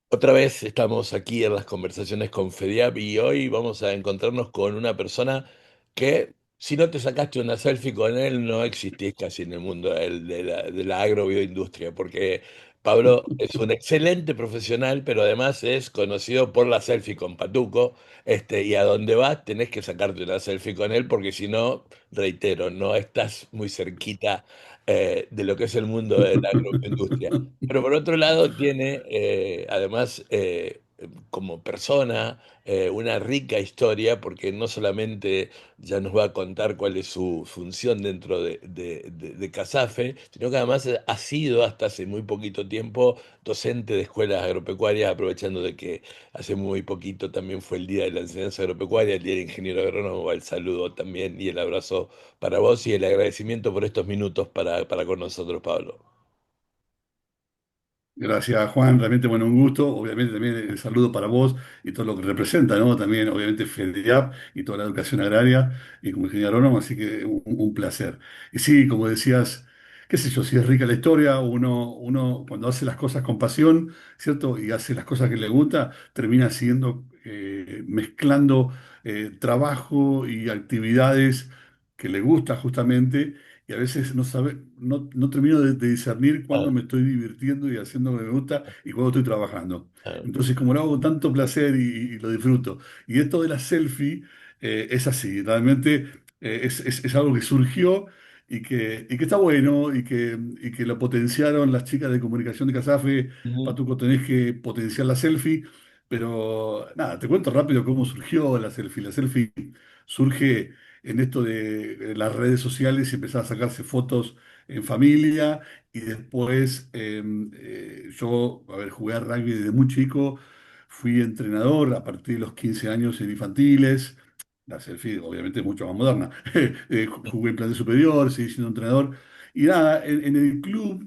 Otra vez estamos aquí en las conversaciones con FEDIAP y hoy vamos a encontrarnos con una persona que si no te sacaste una selfie con él no existís casi en el mundo de la agrobioindustria, porque Pablo es un excelente profesional, pero además es conocido por la selfie con Patuco, y a donde vas tenés que sacarte una selfie con él porque si no, reitero, no estás muy cerquita de lo que es el mundo de la agroindustria. Pero por otro lado tiene, además, como persona, una rica historia, porque no solamente ya nos va a contar cuál es su función dentro de CASAFE, sino que además ha sido hasta hace muy poquito tiempo docente de escuelas agropecuarias, aprovechando de que hace muy poquito también fue el Día de la Enseñanza Agropecuaria, el Día del Ingeniero Agrónomo. El saludo también y el abrazo para vos y el agradecimiento por estos minutos para con nosotros, Pablo. Gracias, Juan. Realmente, bueno, un gusto. Obviamente también el saludo para vos y todo lo que representa, ¿no? También, obviamente, FEDEAP y toda la educación agraria y como ingeniero agrónomo, así que un placer. Y sí, como decías, qué sé yo, si es rica la historia, uno cuando hace las cosas con pasión, ¿cierto? Y hace las cosas que le gusta, termina siguiendo, mezclando trabajo y actividades que le gusta justamente y a veces no termino de discernir cuándo Ah, me estoy divirtiendo y haciendo lo que me gusta y cuándo estoy trabajando. ah, Entonces, como lo hago con tanto placer y lo disfruto. Y esto de la selfie es así, realmente es algo que surgió y que está bueno y que lo potenciaron las chicas de comunicación de Casafe. ujú. Patuco, tenés que potenciar la selfie, pero nada, te cuento rápido cómo surgió la selfie. La selfie surge en esto de las redes sociales y empezar a sacarse fotos en familia y después yo, a ver, jugué a rugby desde muy chico, fui entrenador a partir de los 15 años en infantiles, la selfie obviamente es mucho más moderna. Jugué en plan de superior, seguí siendo entrenador y nada, en el club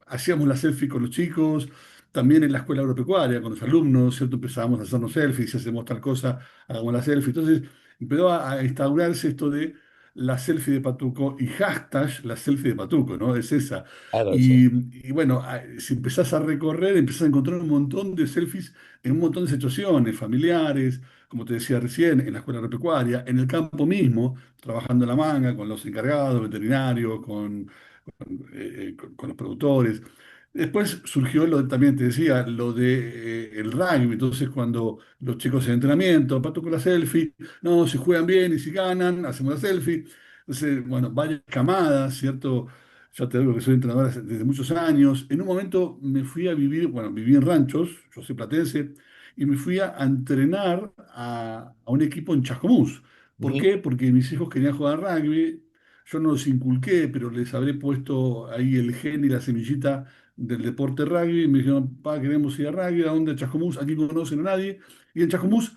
hacíamos la selfie con los chicos. También en la escuela agropecuaria, con los alumnos, ¿cierto? Empezábamos a hacernos selfies, si hacemos tal cosa, hagamos la selfie. Entonces, empezó a instaurarse esto de la selfie de Patuco y hashtag la selfie de Patuco, ¿no? Es esa. Claro, sí. Y bueno, si empezás a recorrer, empezás a encontrar un montón de selfies en un montón de situaciones, familiares, como te decía recién, en la escuela agropecuaria, en el campo mismo, trabajando en la manga, con los encargados, veterinarios, con los productores. Después surgió también te decía, lo de el rugby. Entonces, cuando los chicos en entrenamiento, Pato con la selfie, no, si juegan bien y si ganan, hacemos la selfie. Entonces, bueno, varias camadas, ¿cierto? Ya te digo que soy entrenador desde muchos años. En un momento me fui a vivir, bueno, viví en ranchos, yo soy platense, y me fui a entrenar a un equipo en Chascomús. ¿Por Ujú. qué? Porque mis hijos querían jugar rugby. Yo no los inculqué, pero les habré puesto ahí el gen y la semillita del deporte rugby. Me dijeron, pa, queremos ir a rugby, ¿a dónde? A Chascomús, aquí no conocen a nadie. Y en Chascomús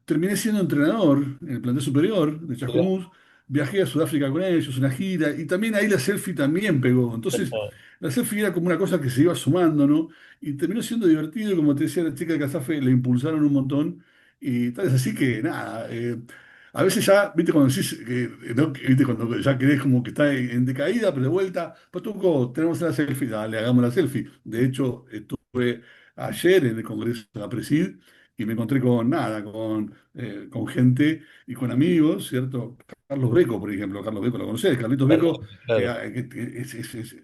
terminé siendo entrenador en el plantel superior de Mira. Chascomús. Viajé a Sudáfrica con ellos, una gira, y también ahí la selfie también pegó. Entonces, la selfie era como una cosa que se iba sumando, ¿no? Y terminó siendo divertido, y como te decía, la chica de Casafe le impulsaron un montón. Y tal es así que, nada, a veces ya, viste, cuando decís, ¿no? Viste, cuando ya querés como que está en decaída, pero de vuelta, Patuco, tenemos la selfie, dale, hagamos la selfie. De hecho, estuve ayer en el Congreso de la Presid y me encontré con nada, con gente y con amigos, ¿cierto? Carlos Beco, por ejemplo, Carlos Beco, ¿lo conocés? Carlitos Claro, Beco, claro, que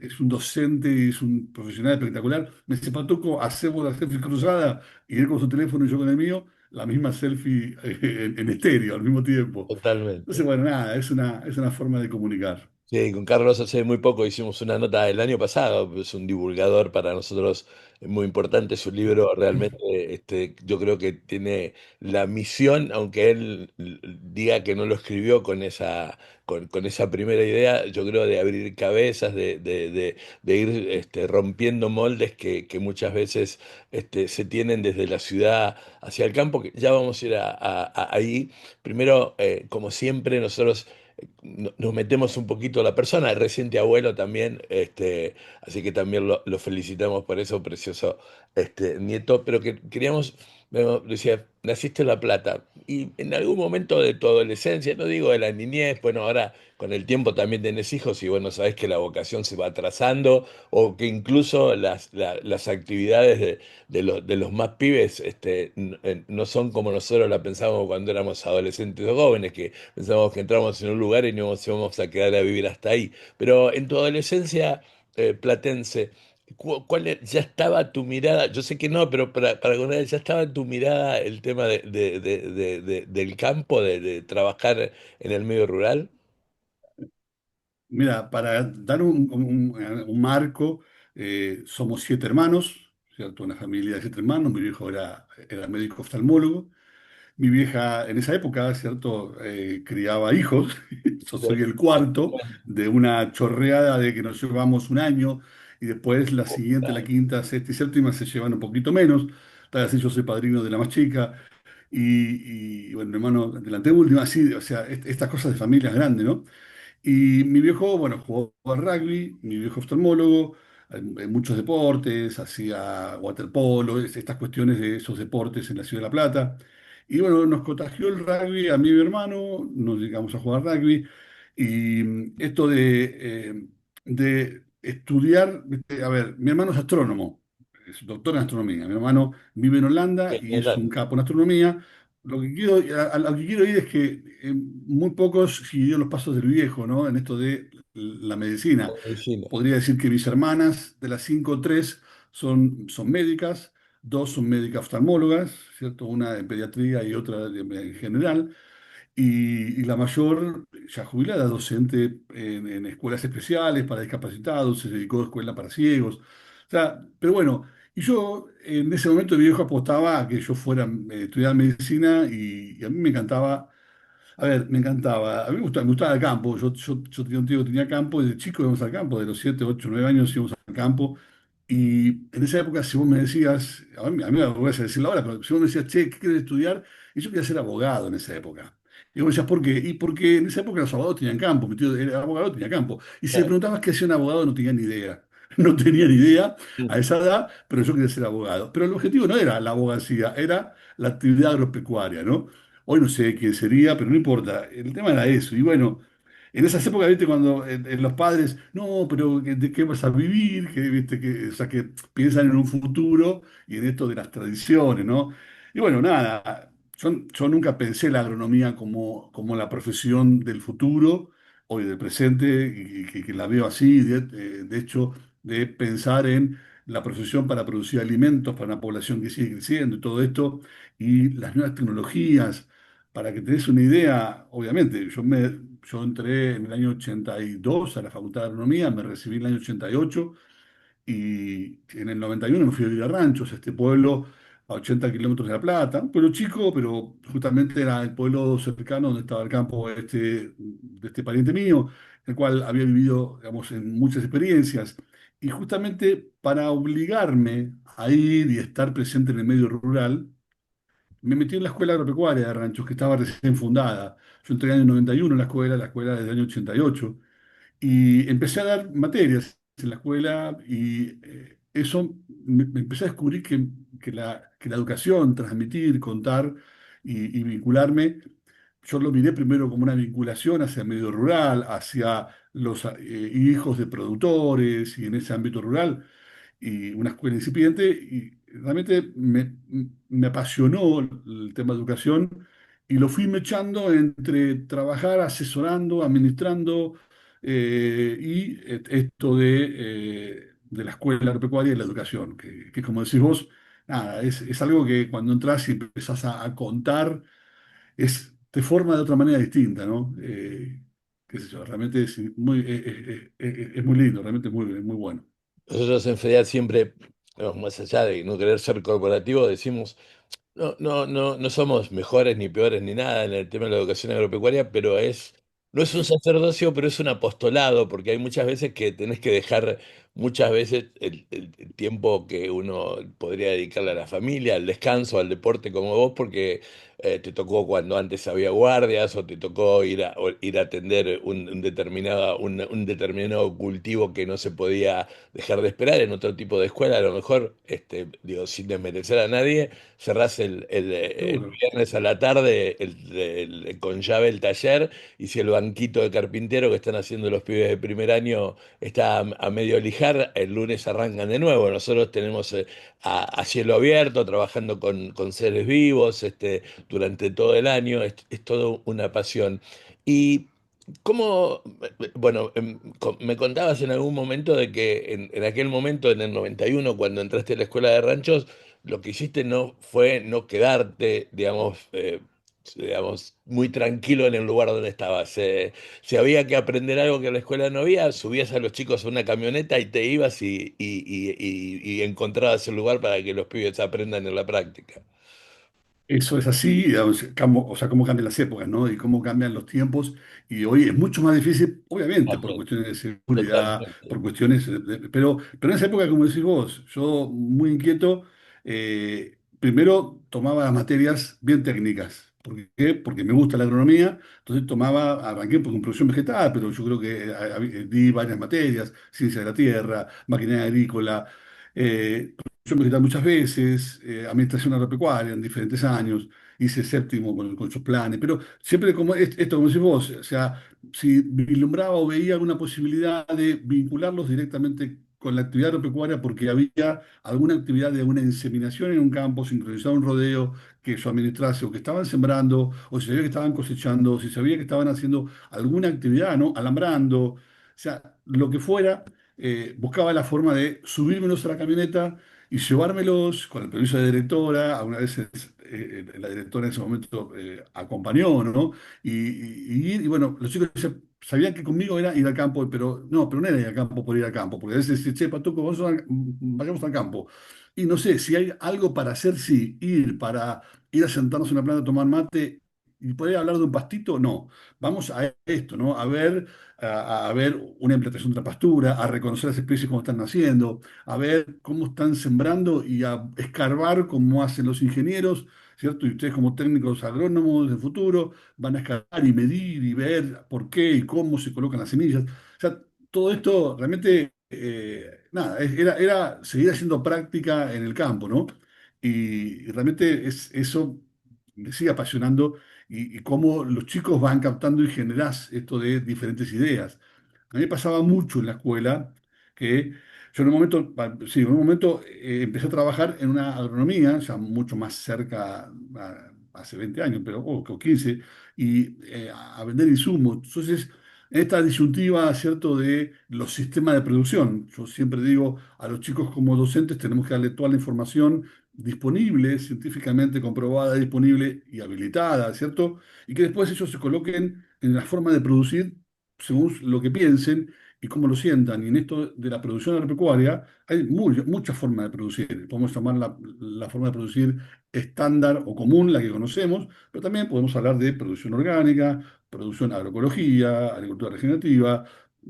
es un docente y es un profesional espectacular. Me dice, Patuco, hacemos la selfie cruzada y él con su teléfono y yo con el mío, la misma selfie en estéreo al mismo tiempo. Entonces, totalmente. bueno, nada, es una forma de comunicar. Sí, con Carlos hace muy poco hicimos una nota el año pasado, es un divulgador para nosotros muy importante, su libro realmente, yo creo que tiene la misión, aunque él diga que no lo escribió con esa primera idea, yo creo de abrir cabezas, de ir rompiendo moldes que muchas veces se tienen desde la ciudad hacia el campo, que ya vamos a ir ahí. Primero, como siempre, nosotros nos metemos un poquito a la persona, el reciente abuelo también, así que también lo felicitamos por eso, precioso nieto, pero que queríamos decía, naciste en La Plata. Y en algún momento de tu adolescencia, no digo de la niñez, bueno, ahora con el tiempo también tenés hijos y bueno, sabés que la vocación se va atrasando o que incluso las actividades de los más pibes no son como nosotros la pensábamos cuando éramos adolescentes o jóvenes, que pensábamos que entramos en un lugar y nos íbamos a quedar a vivir hasta ahí. Pero en tu adolescencia platense, ya estaba tu mirada? Yo sé que no, pero para alguna vez ya estaba en tu mirada el tema del campo, de trabajar en el medio rural. Mira, para dar un marco, somos 7 hermanos, ¿cierto? Una familia de 7 hermanos. Mi viejo era médico oftalmólogo. Mi vieja en esa época, ¿cierto? Criaba hijos. Yo soy el cuarto de una chorreada de que nos llevamos un año y después la siguiente, la quinta, sexta y séptima se llevan un poquito menos. Tal vez yo soy padrino de la más chica bueno, mi hermano delante última, así, o sea, estas cosas de familias grandes, ¿no? Y mi viejo, bueno, jugó al rugby, mi viejo oftalmólogo, en muchos deportes, hacía waterpolo, estas cuestiones de esos deportes en la Ciudad de La Plata. Y bueno, nos contagió el rugby a mí y mi hermano, nos dedicamos a jugar rugby. Y esto de estudiar, ¿viste? A ver, mi hermano es astrónomo, es doctor en astronomía. Mi hermano vive en Holanda y es un capo en astronomía. A lo que quiero ir es que muy pocos siguieron los pasos del viejo, ¿no? En esto de la medicina. Medicina. Podría decir que mis hermanas, de las cinco, tres son médicas, dos son médicas oftalmólogas, ¿cierto? Una en pediatría y otra en general. Y la mayor, ya jubilada, docente en escuelas especiales para discapacitados, se dedicó a escuela para ciegos. O sea, pero bueno, y yo en ese momento mi viejo apostaba a que yo fuera a estudiar medicina y a mí me encantaba. A ver, me encantaba. A mí me gustaba el campo. Yo tenía un tío que tenía campo y de chico íbamos al campo. De los 7 8 9 años íbamos al campo. Y en esa época, si vos me decías, a mí me da vergüenza decirlo ahora, pero si vos me decías, che, ¿qué quieres estudiar? Y yo quería ser abogado en esa época. Y vos me decías, ¿por qué? Y porque en esa época los abogados tenían campo. Mi tío era abogado, tenía campo. Y si le Claro. preguntabas qué hacía un abogado, no tenía ni idea. No tenía ni idea a esa edad, pero yo quería ser abogado. Pero el objetivo no era la abogacía, era la actividad agropecuaria, ¿no? Hoy no sé quién sería, pero no importa. El tema era eso. Y bueno, en esas épocas, ¿viste? Cuando los padres, no, pero ¿de qué vas a vivir? Que, ¿viste? O sea, que piensan en un futuro y en esto de las tradiciones, ¿no? Y bueno, nada, yo nunca pensé la agronomía como la profesión del futuro o del presente y que la veo así. De hecho, de pensar en la profesión para producir alimentos para una población que sigue creciendo y todo esto, y las nuevas tecnologías. Para que te des una idea, obviamente, yo entré en el año 82 a la Facultad de Agronomía, me recibí en el año 88 y en el 91 me fui a vivir a Ranchos, este pueblo a 80 kilómetros de La Plata, un pueblo chico, pero justamente era el pueblo cercano donde estaba el campo de este pariente mío, el cual había vivido, digamos, en muchas experiencias. Y justamente para obligarme a ir y estar presente en el medio rural, me metí en la escuela agropecuaria de Ranchos, que estaba recién fundada. Yo entré en el año 91 en la escuela desde el año 88, y empecé a dar materias en la escuela y eso me empecé a descubrir que la educación, transmitir, contar y vincularme, yo lo miré primero como una vinculación hacia el medio rural, hacia los hijos de productores y en ese ámbito rural y una escuela incipiente y realmente me apasionó el tema de educación y lo fui mechando entre trabajar asesorando, administrando esto de la escuela agropecuaria y la educación, que como decís vos, nada, es algo que cuando entras y empezás a contar, te forma de otra manera distinta, ¿no? Qué sé yo, realmente es muy lindo, realmente es muy bueno. Nosotros en FEDEAT siempre, digamos, más allá de no querer ser corporativo, decimos, no somos mejores ni peores ni nada en el tema de la educación agropecuaria, no es un sacerdocio, pero es un apostolado, porque hay muchas veces que tenés que dejar muchas veces el tiempo que uno podría dedicarle a la familia, al descanso, al deporte como vos, porque te tocó cuando antes había guardias o te tocó ir a atender un determinado cultivo que no se podía dejar de esperar en otro tipo de escuela. A lo mejor, digo, sin desmerecer a nadie, cerrás el Seguro. viernes a la tarde con llave el taller, y si el banquito de carpintero que están haciendo los pibes de primer año está a medio lijar, el lunes arrancan de nuevo. Nosotros tenemos a cielo abierto, trabajando con seres vivos durante todo el año. Es todo una pasión. Y cómo, bueno, me contabas en algún momento de que en aquel momento, en el 91 cuando entraste a la escuela de ranchos, lo que hiciste no fue no quedarte, digamos, muy tranquilo en el lugar donde estabas. Si había que aprender algo que en la escuela no había, subías a los chicos a una camioneta y te ibas y encontrabas el lugar para que los pibes aprendan en la práctica. Eso es así, o sea, cómo cambian las épocas, ¿no? Y cómo cambian los tiempos. Y hoy es mucho más difícil, obviamente, por Totalmente. cuestiones de seguridad, Totalmente. por cuestiones pero en esa época, como decís vos, yo muy inquieto, primero tomaba las materias bien técnicas. ¿Por qué? Porque me gusta la agronomía, entonces arranqué con producción vegetal, pero yo creo que di varias materias, ciencia de la tierra, maquinaria agrícola, yo me quedé muchas veces, administración agropecuaria en diferentes años, hice séptimo con sus planes, pero siempre como esto, como decís vos, o sea, si vislumbraba o veía alguna posibilidad de vincularlos directamente con la actividad agropecuaria porque había alguna actividad de una inseminación en un campo, sincronizado un rodeo que yo administrase, o que estaban sembrando, o si sabía que estaban cosechando, o si sabía que estaban haciendo alguna actividad, ¿no? Alambrando, o sea, lo que fuera, buscaba la forma de subírmelos a la camioneta y llevármelos con el permiso de la directora. Algunas veces la directora en ese momento acompañó, ¿no? Y bueno, los chicos sabían que conmigo era ir al campo, pero no era ir al campo por ir al campo, porque a veces decían, che, Patuco, vayamos al campo. Y no sé, si hay algo para hacer, sí, para ir a sentarnos en una planta a tomar mate y poder hablar de un pastito, no. Vamos a esto, ¿no? A ver una implantación de la pastura, a reconocer las especies como están naciendo, a ver cómo están sembrando y a escarbar como hacen los ingenieros, ¿cierto? Y ustedes como técnicos agrónomos del futuro van a escarbar y medir y ver por qué y cómo se colocan las semillas. O sea, todo esto realmente, nada, era seguir haciendo práctica en el campo, ¿no? Y realmente eso me sigue apasionando y cómo los chicos van captando y generás esto de diferentes ideas. A mí me pasaba mucho en la escuela que yo en un momento, sí, en un momento empecé a trabajar en una agronomía, ya mucho más cerca, hace 20 años, pero, o 15, y a vender insumos. Entonces, en esta disyuntiva, ¿cierto?, de los sistemas de producción. Yo siempre digo a los chicos como docentes tenemos que darle toda la información disponible, científicamente comprobada, disponible y habilitada, ¿cierto? Y que después ellos se coloquen en la forma de producir según lo que piensen y cómo lo sientan. Y en esto de la producción agropecuaria hay muchas formas de producir. Podemos llamar la forma de producir estándar o común, la que conocemos, pero también podemos hablar de producción orgánica, producción agroecología, agricultura regenerativa,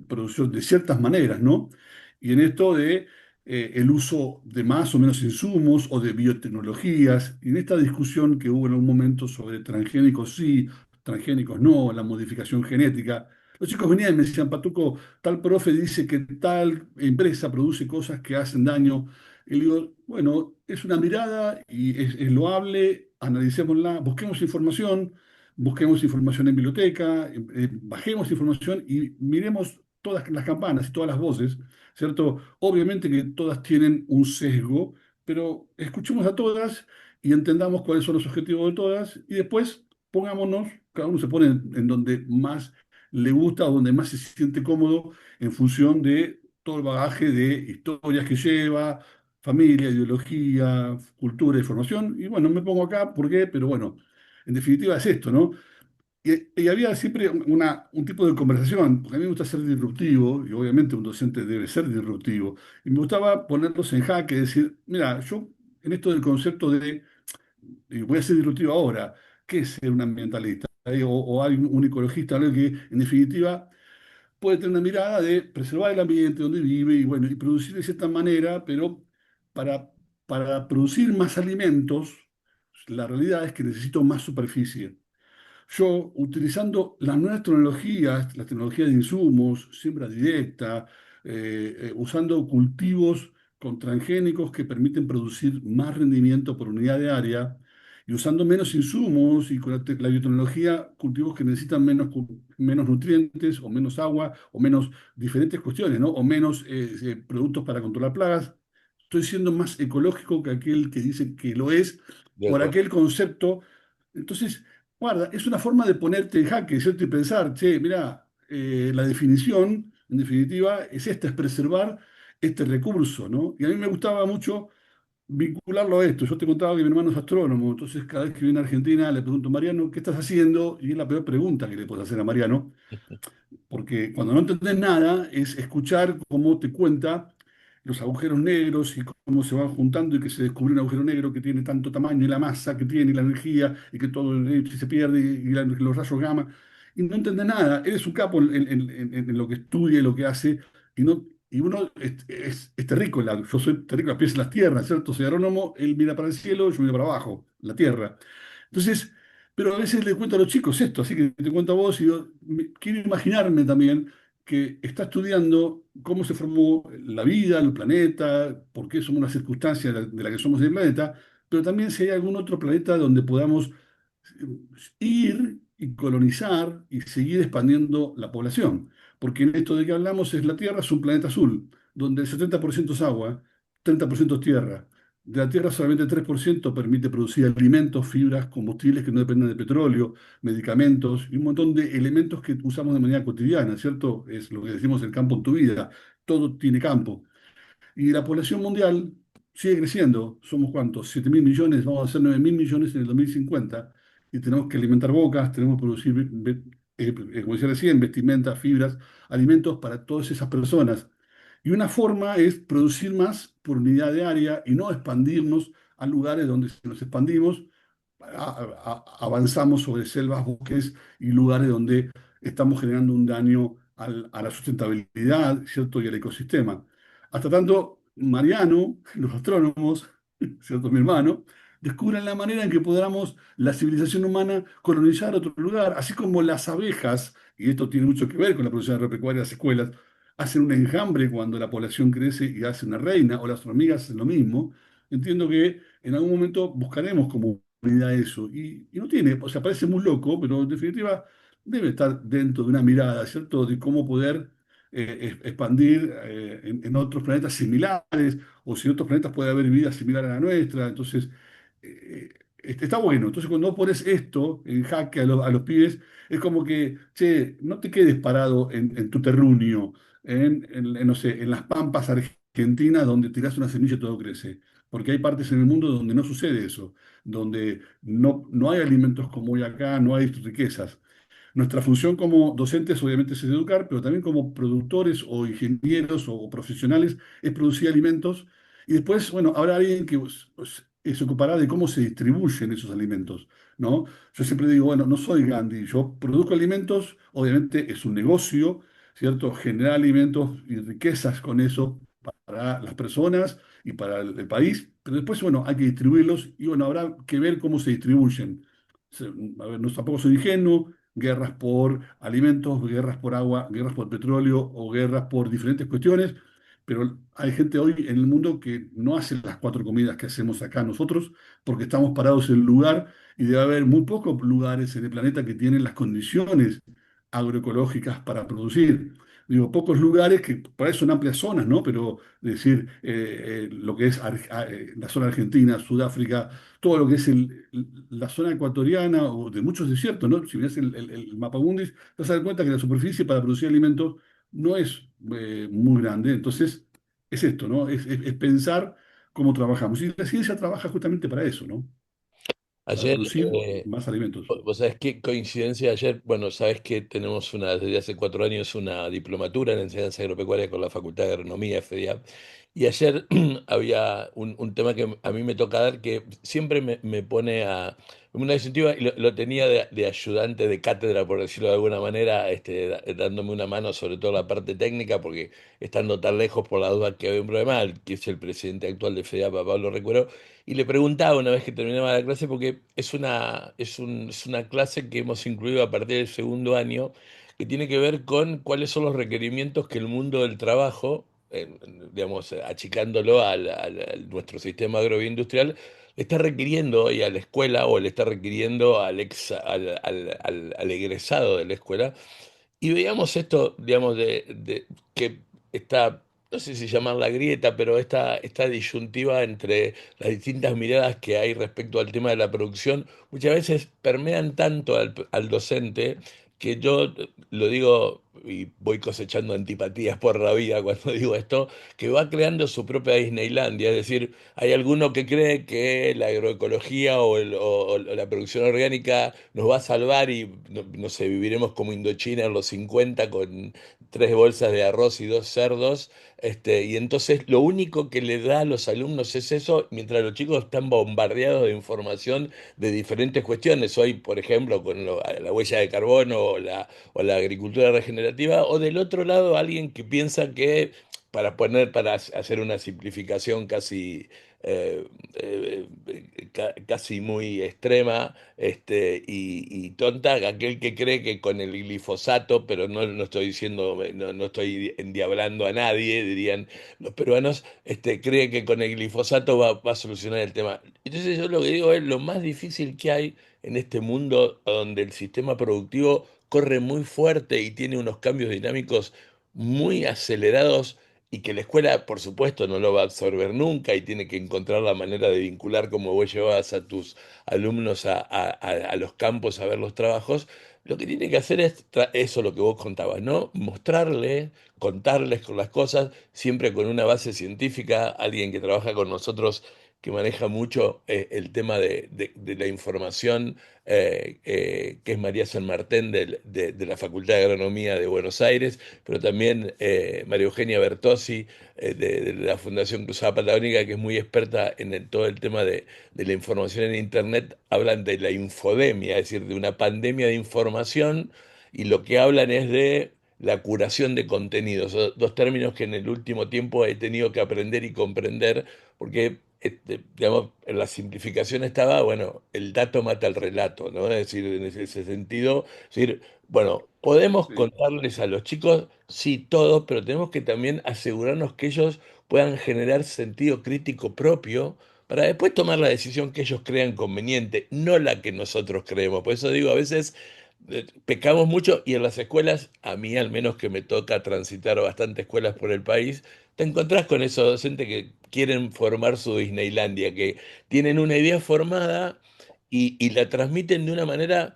producción de ciertas maneras, ¿no? Y en esto de el uso de más o menos insumos o de biotecnologías, y en esta discusión que hubo en algún momento sobre transgénicos sí, transgénicos no, la modificación genética, los chicos venían y me decían, Patuco, tal profe dice que tal empresa produce cosas que hacen daño. Y le digo, bueno, es una mirada y es loable, analicémosla, busquemos información en biblioteca, bajemos información y miremos todas las campanas y todas las voces, ¿cierto? Obviamente que todas tienen un sesgo, pero escuchemos a todas y entendamos cuáles son los objetivos de todas y después pongámonos, cada uno se pone en donde más le gusta o donde más se siente cómodo en función de todo el bagaje de historias que lleva, familia, ideología, cultura y formación. Y bueno, me pongo acá, ¿por qué? Pero bueno, en definitiva es esto, ¿no? Y había siempre un tipo de conversación, porque a mí me gusta ser disruptivo, y obviamente un docente debe ser disruptivo, y me gustaba ponerlos en jaque, decir, mira, yo en esto del concepto de, y voy a ser disruptivo ahora, ¿qué es ser un ambientalista? O hay un ecologista, algo que en definitiva puede tener una mirada de preservar el ambiente donde vive y, bueno, y producir de cierta manera, pero para, para producir más alimentos, la realidad es que necesito más superficie. Yo, utilizando las nuevas tecnologías, la tecnología de insumos, siembra directa, usando cultivos con transgénicos que permiten producir más rendimiento por unidad de área, y usando menos insumos y con la biotecnología, cultivos que necesitan menos nutrientes o menos agua o menos diferentes cuestiones, ¿no? O menos productos para controlar plagas. Estoy siendo más ecológico que aquel que dice que lo es de por acuerdo. aquel concepto. Entonces, guarda, es una forma de ponerte en jaque, ¿cierto? Y pensar, che, mira, la definición, en definitiva, es esta, es preservar este recurso, ¿no? Y a mí me gustaba mucho vincularlo a esto. Yo te contaba que mi hermano es astrónomo, entonces cada vez que viene a Argentina le pregunto, Mariano, ¿qué estás haciendo? Y es la peor pregunta que le puedes hacer a Mariano, porque cuando no entendés nada es escuchar cómo te cuenta los agujeros negros y cómo se van juntando y que se descubrió un agujero negro que tiene tanto tamaño y la masa que tiene y la energía y que todo se pierde los rayos gamma. Y no entendés nada. Eres un capo en lo que estudia y lo que hace. Y, no, y uno es terrícola. Yo soy terrícola, pies en las tierras, ¿cierto? Soy agrónomo, él mira para el cielo, yo miro para abajo, la tierra. Entonces, pero a veces le cuento a los chicos esto, así que te cuento a vos y yo quiero imaginarme también que está estudiando cómo se formó la vida, el planeta, por qué somos una circunstancia de la que somos el planeta, pero también si hay algún otro planeta donde podamos ir y colonizar y seguir expandiendo la población. Porque en esto de que hablamos es la Tierra, es un planeta azul, donde el 70% es agua, 30% es tierra. De la Tierra solamente el 3% permite producir alimentos, fibras, combustibles que no dependen de petróleo, medicamentos y un montón de elementos que usamos de manera cotidiana, ¿cierto? Es lo que decimos el campo en tu vida. Todo tiene campo. Y la población mundial sigue creciendo. ¿Somos cuántos? 7.000 millones, vamos a ser 9.000 millones en el 2050. Y tenemos que alimentar bocas, tenemos que producir, como decía recién, vestimentas, fibras, alimentos para todas esas personas. Y una forma es producir más por unidad de área y no expandirnos a lugares donde si nos expandimos, avanzamos sobre selvas, bosques y lugares donde estamos generando un daño a la sustentabilidad, ¿cierto? Y al ecosistema. Hasta tanto, Mariano, los astrónomos, ¿cierto? Mi hermano, descubren la manera en que podamos, la civilización humana, colonizar otro lugar, así como las abejas, y esto tiene mucho que ver con la producción agropecuaria, las escuelas, hacen un enjambre cuando la población crece y hace una reina, o las hormigas hacen lo mismo. Entiendo que en algún momento buscaremos como humanidad eso, y no tiene, o sea, parece muy loco, pero en definitiva debe estar dentro de una mirada, ¿cierto?, de cómo poder expandir en otros planetas similares, o si en otros planetas puede haber vida similar a la nuestra. Entonces, está bueno. Entonces, cuando vos pones esto en jaque a los pibes, es como que, che, no te quedes parado en tu terruño, no sé, en las pampas argentinas donde tirás una semilla y todo crece. Porque hay partes en el mundo donde no sucede eso, donde no hay alimentos como hay acá, no hay riquezas. Nuestra función como docentes obviamente es educar, pero también como productores o ingenieros o profesionales es producir alimentos. Y después, bueno, habrá alguien que se ocupará de cómo se distribuyen esos alimentos, ¿no? Yo siempre digo, bueno, no soy Gandhi, yo produzco alimentos, obviamente es un negocio, ¿cierto? Generar alimentos y riquezas con eso para las personas y para el país, pero después, bueno, hay que distribuirlos y, bueno, habrá que ver cómo se distribuyen. A ver, no, tampoco soy ingenuo, guerras por alimentos, guerras por agua, guerras por petróleo o guerras por diferentes cuestiones, pero hay gente hoy en el mundo que no hace las cuatro comidas que hacemos acá nosotros porque estamos parados en el lugar y debe haber muy pocos lugares en el planeta que tienen las condiciones agroecológicas para producir. Digo, pocos lugares que para eso son amplias zonas, ¿no? Pero decir, lo que es la zona argentina, Sudáfrica, todo lo que es la zona ecuatoriana o de muchos desiertos, ¿no? Si ves el mapa mundis, te vas a dar cuenta que la superficie para producir alimentos no es muy grande. Entonces, es esto, ¿no? Es pensar cómo trabajamos. Y la ciencia trabaja justamente para eso, ¿no? Para Ayer, producir más alimentos. vos sabés qué coincidencia ayer, bueno, sabés que tenemos desde hace 4 años una diplomatura en enseñanza agropecuaria con la Facultad de Agronomía, FEDIAP, Y ayer había un tema que a mí me toca dar que siempre me pone a una disyuntiva, y lo tenía de ayudante de cátedra, por decirlo de alguna manera, dándome una mano sobre todo la parte técnica, porque estando tan lejos por la duda que había un problema, el que es el presidente actual de FEDEAPA, Pablo Recuero, y le preguntaba una vez que terminaba la clase, porque es una clase que hemos incluido a partir del segundo año, que tiene que ver con cuáles son los requerimientos que el mundo del trabajo, digamos, achicándolo nuestro sistema agroindustrial, le está requiriendo hoy a la escuela o le está requiriendo al egresado de la escuela. Y veíamos esto, digamos, que está, no sé si llamar la grieta, pero esta disyuntiva entre las distintas miradas que hay respecto al tema de la producción, muchas veces permean tanto al docente que yo lo digo y voy cosechando antipatías por la vida cuando digo esto, que va creando su propia Disneylandia. Es decir, hay alguno que cree que la agroecología o la producción orgánica nos va a salvar y no sé, viviremos como Indochina en los 50 con tres bolsas de arroz y dos cerdos. Y entonces lo único que le da a los alumnos es eso, mientras los chicos están bombardeados de información de diferentes cuestiones. Hoy, por ejemplo, con la huella de carbono o la agricultura regenerativa, o del otro lado alguien que piensa que para hacer una simplificación eh, casi muy extrema, y tonta, aquel que cree que con el glifosato, pero no estoy diciendo, no estoy endiablando a nadie, dirían los peruanos, cree que con el glifosato va a solucionar el tema. Entonces yo lo que digo es lo más difícil que hay en este mundo donde el sistema productivo corre muy fuerte y tiene unos cambios dinámicos muy acelerados, y que la escuela, por supuesto, no lo va a absorber nunca y tiene que encontrar la manera de vincular como vos llevabas a tus alumnos a los campos a ver los trabajos. Lo que tiene que hacer es eso, lo que vos contabas, ¿no? Mostrarle, contarles con las cosas, siempre con una base científica. Alguien que trabaja con nosotros, que maneja mucho el tema de la información, que es María San Martín de la Facultad de Agronomía de Buenos Aires, pero también María Eugenia Bertossi, de la Fundación Cruzada Patagónica, que es muy experta en todo el tema de la información en Internet. Hablan de la infodemia, es decir, de una pandemia de información, y lo que hablan es de la curación de contenidos, dos términos que en el último tiempo he tenido que aprender y comprender, porque, digamos, en la simplificación estaba, bueno, el dato mata el relato, ¿no? Es decir, en ese sentido, es decir, bueno, podemos Sí. contarles a los chicos, sí, todo, pero tenemos que también asegurarnos que ellos puedan generar sentido crítico propio para después tomar la decisión que ellos crean conveniente, no la que nosotros creemos. Por eso digo, a veces pecamos mucho, y en las escuelas, a mí al menos que me toca transitar bastantes escuelas por el país, te encontrás con esos docentes que quieren formar su Disneylandia, que tienen una idea formada y la transmiten de una manera,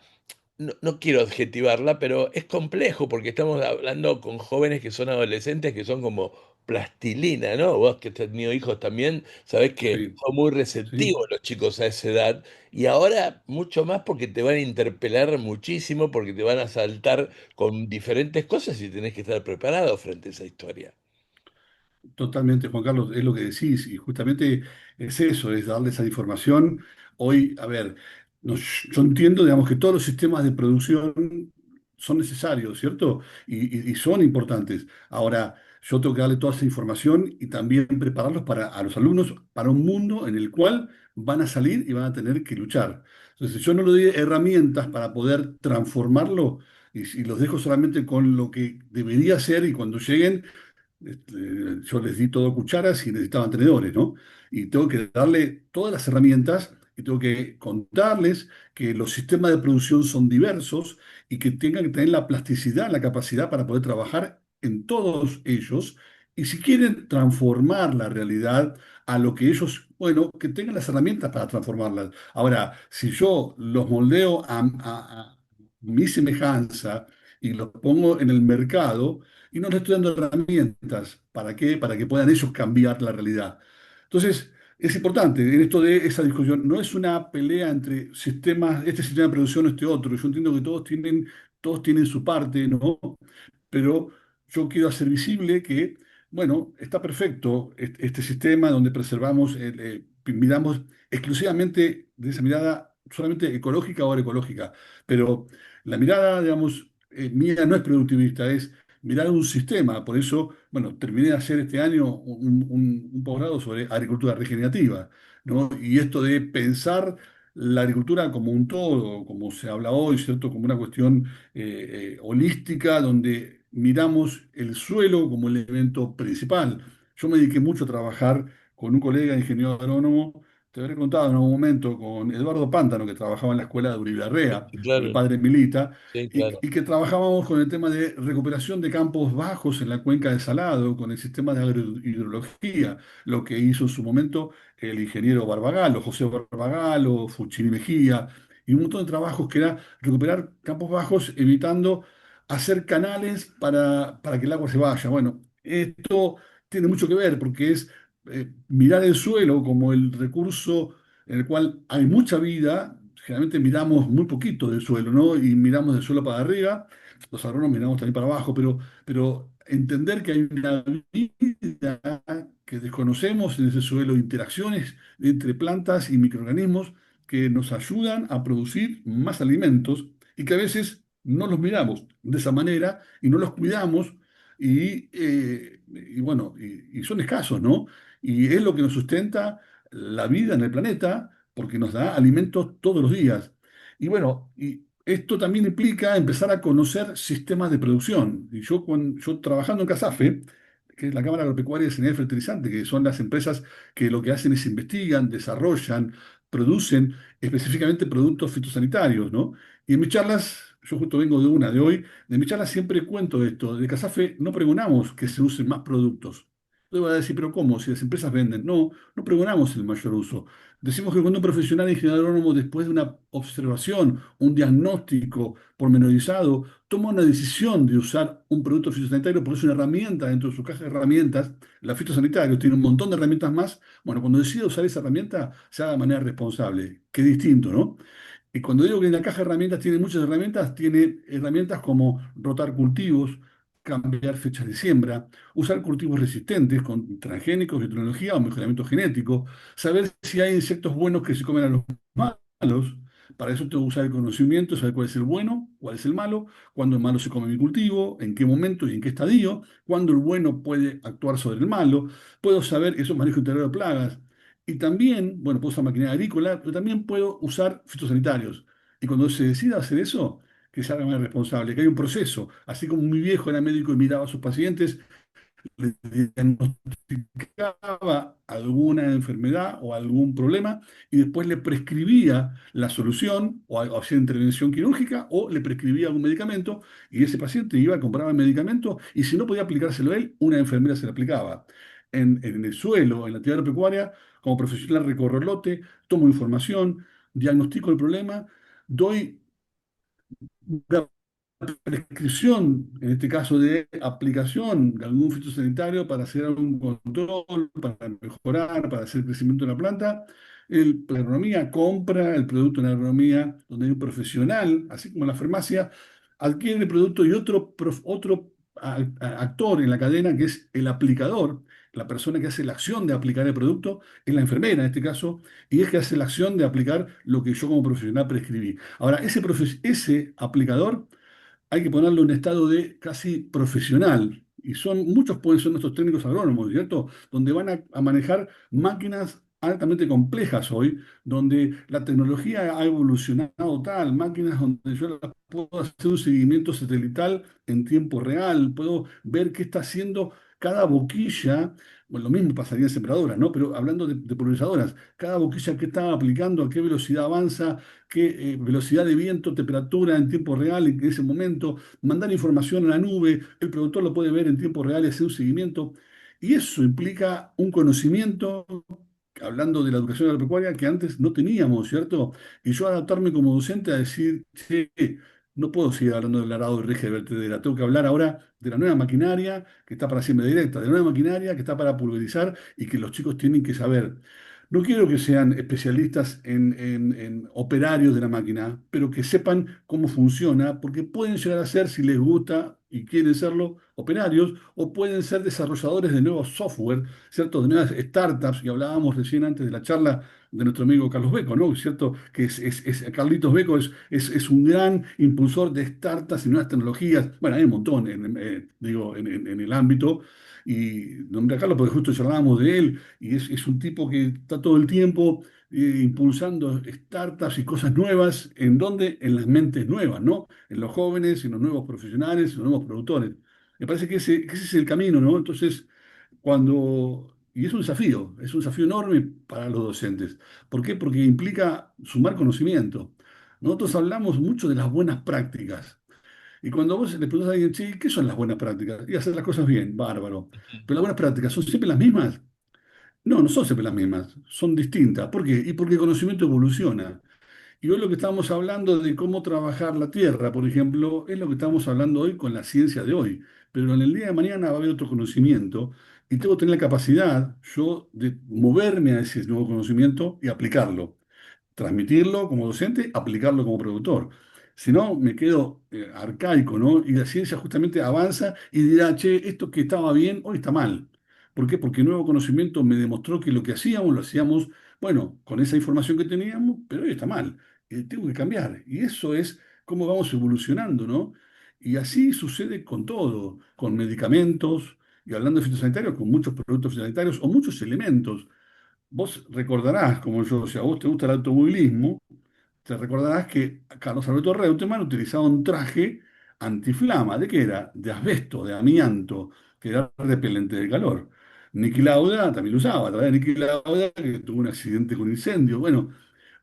no quiero adjetivarla, pero es complejo porque estamos hablando con jóvenes que son adolescentes, que son como plastilina, ¿no? Vos que has tenido hijos también, sabés que Sí, son muy sí. receptivos los chicos a esa edad, y ahora mucho más porque te van a interpelar muchísimo, porque te van a saltar con diferentes cosas y tenés que estar preparado frente a esa historia. Totalmente, Juan Carlos, es lo que decís, y justamente es eso, es darle esa información. Hoy, a ver, yo entiendo, digamos, que todos los sistemas de producción son necesarios, ¿cierto? Y son importantes. Ahora, yo tengo que darle toda esa información y también prepararlos a los alumnos para un mundo en el cual van a salir y van a tener que luchar. Entonces, si yo no le doy herramientas para poder transformarlo, y los dejo solamente con lo que debería ser, y cuando lleguen yo les di todo cucharas y necesitaban tenedores, ¿no? Y tengo que darle todas las herramientas y tengo que contarles que los sistemas de producción son diversos y que tengan que tener la plasticidad, la capacidad para poder trabajar en todos ellos. Y si quieren transformar la realidad a lo que ellos, bueno, que tengan las herramientas para transformarlas. Ahora, si yo los moldeo a mi semejanza y los pongo en el mercado, y no les estoy dando herramientas. ¿Para qué? Para que puedan ellos cambiar la realidad. Entonces, es importante en esto de esa discusión. No es una pelea entre sistemas, este sistema de producción o este otro. Yo entiendo que todos tienen su parte, ¿no? Pero yo quiero hacer visible que Bueno, está perfecto este sistema donde preservamos, miramos exclusivamente de esa mirada solamente ecológica o agroecológica, pero la mirada, digamos, mía no es productivista, es mirar un sistema. Por eso, bueno, terminé de hacer este año un posgrado sobre agricultura regenerativa, ¿no? Y esto de pensar la agricultura como un todo, como se habla hoy, ¿cierto? Como una cuestión holística, donde miramos el suelo como el elemento principal. Yo me dediqué mucho a trabajar con un colega ingeniero agrónomo, te habré contado en algún momento, con Eduardo Pántano, que trabajaba en la escuela de Uribe Larrea, Sí, porque claro, padre milita, sí, claro. y que trabajábamos con el tema de recuperación de campos bajos en la cuenca de Salado, con el sistema de agrohidrología, lo que hizo en su momento el ingeniero Barbagallo, José Barbagallo, Fuchini Mejía, y un montón de trabajos que era recuperar campos bajos, evitando hacer canales para que el agua se vaya. Bueno, esto tiene mucho que ver porque es mirar el suelo como el recurso en el cual hay mucha vida. Generalmente miramos muy poquito del suelo, ¿no? Y miramos del suelo para arriba, los agrónomos miramos también para abajo, pero entender que hay una vida que desconocemos en ese suelo, interacciones entre plantas y microorganismos que nos ayudan a producir más alimentos y que a veces no los miramos de esa manera y no los cuidamos y bueno, y son escasos, ¿no? Y es lo que nos sustenta la vida en el planeta porque nos da alimentos todos los días. Y bueno, y esto también implica empezar a conocer sistemas de producción. Y yo trabajando en CASAFE, que es la Cámara Agropecuaria de Sanidad y Fertilizante, que son las empresas que lo que hacen es investigan, desarrollan, producen específicamente productos fitosanitarios, ¿no? Y en mis charlas, yo justo vengo de una de hoy, de mis charlas siempre cuento esto. De CASAFE no pregonamos que se usen más productos. Luego va a decir, pero ¿cómo? Si las empresas venden. No, no pregonamos el mayor uso. Decimos que cuando un profesional ingeniero agrónomo, después de una observación, un diagnóstico pormenorizado, toma una decisión de usar un producto fitosanitario porque es una herramienta dentro de su caja de herramientas, la fitosanitario tiene un montón de herramientas más. Bueno, cuando decide usar esa herramienta, se haga de manera responsable, que es distinto, ¿no? Y cuando digo que la caja de herramientas tiene muchas herramientas, tiene herramientas como rotar cultivos, cambiar fechas de siembra, usar cultivos resistentes con transgénicos, biotecnología o mejoramiento genético, saber si hay insectos buenos que se comen a los malos. Para eso tengo que usar el conocimiento, saber cuál es el bueno, cuál es el malo, cuándo el malo se come mi cultivo, en qué momento y en qué estadio, cuándo el bueno puede actuar sobre el malo. Puedo saber, eso es manejo integral de plagas. Y también, bueno, puedo usar maquinaria agrícola, pero también puedo usar fitosanitarios. Y cuando se decida hacer eso, que se haga más responsable, que hay un proceso. Así como mi viejo era médico y miraba a sus pacientes, le diagnosticaba alguna enfermedad o algún problema y después le prescribía la solución o hacía intervención quirúrgica o le prescribía algún medicamento y ese paciente iba, compraba el medicamento y si no podía aplicárselo él, una enfermera se lo aplicaba. En el suelo, en la actividad agropecuaria, como profesional recorro el lote, tomo información, diagnostico el problema, doy una prescripción, en este caso de aplicación de algún fitosanitario para hacer algún control, para mejorar, para hacer crecimiento de la planta. La agronomía compra el producto en la agronomía, donde hay un profesional, así como en la farmacia, adquiere el producto y otro actor en la cadena, que es el aplicador, la persona que hace la acción de aplicar el producto, es la enfermera en este caso, y es que hace la acción de aplicar lo que yo como profesional prescribí. Ahora, ese aplicador hay que ponerlo en un estado de casi profesional. Y muchos pueden ser nuestros técnicos agrónomos, ¿cierto? Donde van a manejar máquinas altamente complejas hoy, donde la tecnología ha evolucionado tal, máquinas donde yo las puedo hacer un seguimiento satelital en tiempo real, puedo ver qué está haciendo cada boquilla, bueno, lo mismo pasaría en sembradoras, ¿no? Pero hablando de pulverizadoras, cada boquilla que está aplicando, a qué velocidad avanza, qué velocidad de viento, temperatura en tiempo real en ese momento, mandar información a la nube, el productor lo puede ver en tiempo real y hacer un seguimiento. Y eso implica un conocimiento, hablando de la educación agropecuaria, que antes no teníamos, ¿cierto? Y yo adaptarme como docente a decir, che, no puedo seguir hablando del arado de reja de vertedera, tengo que hablar ahora de la nueva maquinaria que está para siembra directa, de la nueva maquinaria que está para pulverizar y que los chicos tienen que saber. No quiero que sean especialistas en operarios de la máquina, pero que sepan cómo funciona, porque pueden llegar a ser, si les gusta, y quieren serlo operarios, o pueden ser desarrolladores de nuevos software, ¿cierto? De nuevas startups, y hablábamos recién antes de la charla de nuestro amigo Carlos Beco, ¿no? ¿Cierto? Que Carlitos Beco es un gran impulsor de startups y nuevas tecnologías. Bueno, hay un montón, digo, en el ámbito. Y nombré a Carlos porque justo charlábamos de él, y es un tipo que está todo el tiempo impulsando startups y cosas nuevas, ¿en dónde? En las mentes nuevas, ¿no? En los jóvenes, en los nuevos profesionales, en los nuevos productores. Me parece que ese es el camino, ¿no? Entonces, y es un desafío enorme para los docentes. ¿Por qué? Porque implica sumar conocimiento. Nosotros hablamos mucho de las buenas prácticas. Y cuando vos le preguntas a alguien, sí, ¿qué son las buenas prácticas? Y hacer las cosas bien, bárbaro. Pero las buenas prácticas, ¿son siempre las mismas? No, no son siempre las mismas, son distintas. ¿Por qué? Y porque el conocimiento evoluciona. Y hoy lo que estamos hablando de cómo trabajar la tierra, por ejemplo, es lo que estamos hablando hoy con la ciencia de hoy. Pero en el día de mañana va a haber otro conocimiento y tengo que tener la capacidad yo de moverme a ese nuevo conocimiento y aplicarlo, transmitirlo como docente, aplicarlo como productor. Si no, me quedo arcaico, ¿no? Y la ciencia justamente avanza y dirá, che, esto que estaba bien, hoy está mal. ¿Por qué? Porque el nuevo conocimiento me demostró que lo que hacíamos, lo hacíamos, bueno, con esa información que teníamos, pero hoy está mal. Y tengo que cambiar. Y eso es cómo vamos evolucionando, ¿no? Y así sucede con todo, con medicamentos, y hablando de fitosanitarios, con muchos productos fitosanitarios o muchos elementos. Vos recordarás, como yo, si a vos te gusta el automovilismo, te recordarás que Carlos Alberto Reutemann utilizaba un traje antiflama. ¿De qué era? De asbesto, de amianto, que era repelente de calor. Niki Lauda también lo usaba, a través de Niki Lauda, que tuvo un accidente con incendio. Bueno,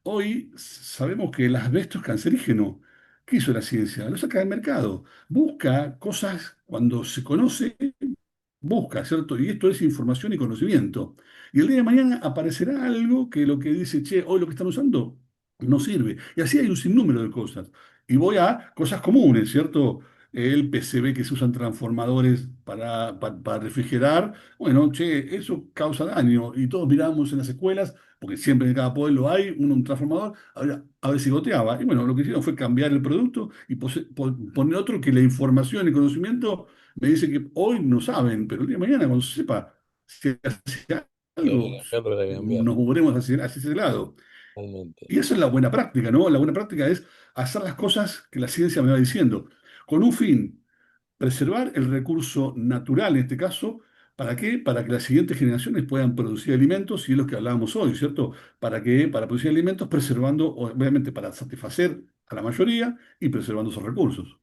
hoy sabemos que el asbesto es cancerígeno. ¿Qué hizo la ciencia? Lo saca del mercado. Busca cosas cuando se conoce busca, ¿cierto? Y esto es información y conocimiento. Y el día de mañana aparecerá algo que lo que dice, che, hoy lo que están usando no sirve. Y así hay un sinnúmero de cosas. Y voy a cosas comunes, ¿cierto? El PCB que se usan transformadores para refrigerar. Bueno, che, eso causa daño. Y todos miramos en las escuelas, porque siempre en cada pueblo hay un transformador, a ver si goteaba. Y bueno, lo que hicieron fue cambiar el producto y poner otro que la información y conocimiento me dice que hoy no saben, pero el día de mañana, cuando se sepa si hace algo, Para cambiar, nos moveremos hacia ese lado. totalmente. Y eso es la buena práctica, ¿no? La buena práctica es hacer las cosas que la ciencia me va diciendo, con un fin, preservar el recurso natural en este caso. ¿Para qué? Para que las siguientes generaciones puedan producir alimentos, y es lo que hablábamos hoy, ¿cierto? ¿Para qué? Para producir alimentos preservando, obviamente, para satisfacer a la mayoría y preservando esos recursos.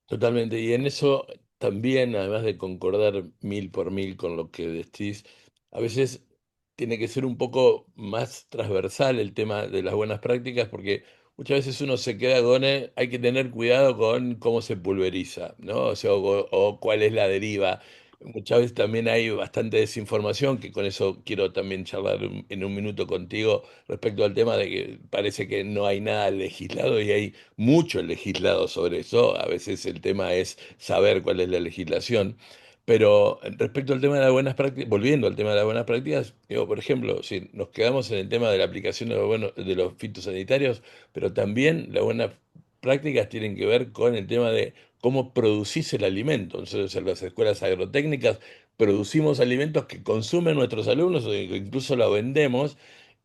Totalmente, y en eso también, además de concordar mil por mil con lo que decís, a veces tiene que ser un poco más transversal el tema de las buenas prácticas, porque muchas veces uno se queda con, hay que tener cuidado con cómo se pulveriza, ¿no? O sea, o cuál es la deriva. Muchas veces también hay bastante desinformación, que con eso quiero también charlar en un minuto contigo respecto al tema de que parece que no hay nada legislado y hay mucho legislado sobre eso. A veces el tema es saber cuál es la legislación. Pero respecto al tema de las buenas prácticas, volviendo al tema de las buenas prácticas, digo, por ejemplo, si nos quedamos en el tema de la aplicación de los fitosanitarios, pero también las buenas prácticas tienen que ver con el tema de cómo producís el alimento. Nosotros en las escuelas agrotécnicas producimos alimentos que consumen nuestros alumnos o incluso los vendemos.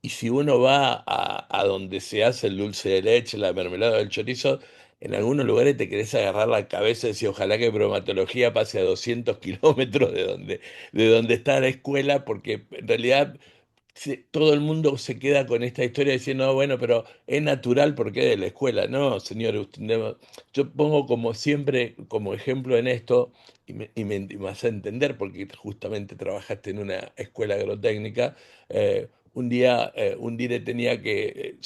Y si uno va a donde se hace el dulce de leche, la mermelada del chorizo, en algunos lugares te querés agarrar la cabeza y decir, ojalá que bromatología pase a 200 kilómetros de donde está la escuela, porque en realidad todo el mundo se queda con esta historia diciendo, "No, bueno, pero es natural porque es de la escuela". No, señor, yo pongo como siempre, como ejemplo en esto, y me vas a entender porque justamente trabajaste en una escuela agrotécnica. Un día tenía que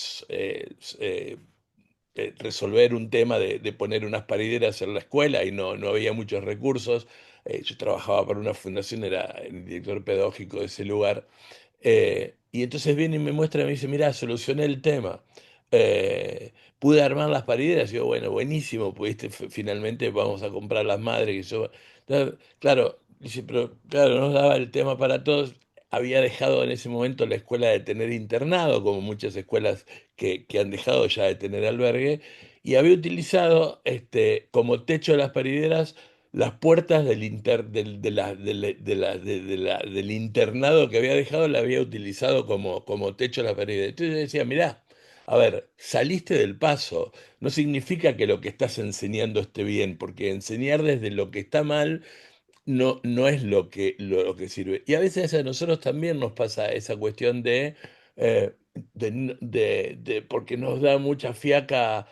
resolver un tema de poner unas parideras en la escuela y no había muchos recursos. Yo trabajaba para una fundación, era el director pedagógico de ese lugar. Y entonces viene y me muestra y me dice, mira, solucioné el tema. Pude armar las parideras. Y yo, bueno, buenísimo, pudiste, finalmente vamos a comprar las madres. Y yo, claro, dice, pero claro, nos daba el tema para todos. Había dejado en ese momento la escuela de tener internado, como muchas escuelas que han dejado ya de tener albergue, y había utilizado como techo de las parideras las puertas del internado que había dejado, la había utilizado como techo a la pared. Entonces yo decía, mirá, a ver, saliste del paso. No significa que lo que estás enseñando esté bien, porque enseñar desde lo que está mal no es lo que sirve. Y a veces a nosotros también nos pasa esa cuestión porque nos da mucha fiaca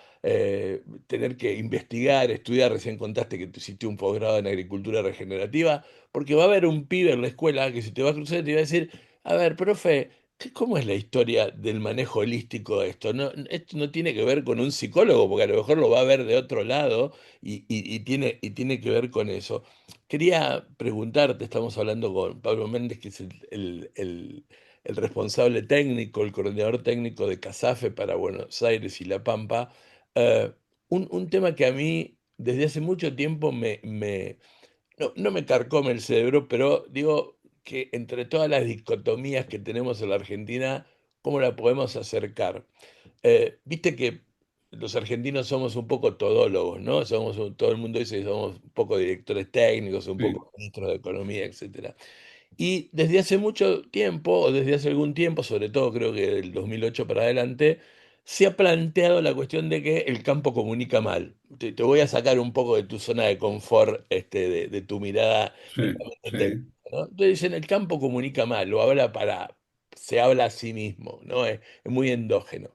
tener que investigar, estudiar. Recién contaste que tú hiciste un posgrado en agricultura regenerativa, porque va a haber un pibe en la escuela que se te va a cruzar y te va a decir, a ver, profe, ¿cómo es la historia del manejo holístico de esto? No, esto no tiene que ver con un psicólogo, porque a lo mejor lo va a ver de otro lado y tiene que ver con eso. Quería preguntarte, estamos hablando con Pablo Méndez, que es el responsable técnico, el coordinador técnico de CASAFE para Buenos Aires y La Pampa, eh, un tema que a mí desde hace mucho tiempo no me carcome el cerebro, pero digo que entre todas las dicotomías que tenemos en la Argentina, ¿cómo la podemos acercar? Viste que los argentinos somos un poco todólogos, ¿no? Todo el mundo dice que somos un poco directores técnicos, un Sí, poco ministros de economía, etcétera. Y desde hace mucho tiempo, o desde hace algún tiempo, sobre todo creo que del 2008 para adelante, se ha planteado la cuestión de que el campo comunica mal. Te voy a sacar un poco de tu zona de confort, de tu mirada sí, netamente técnica, sí. ¿no? Entonces dicen, el campo comunica mal, se habla a sí mismo, ¿no? Es muy endógeno.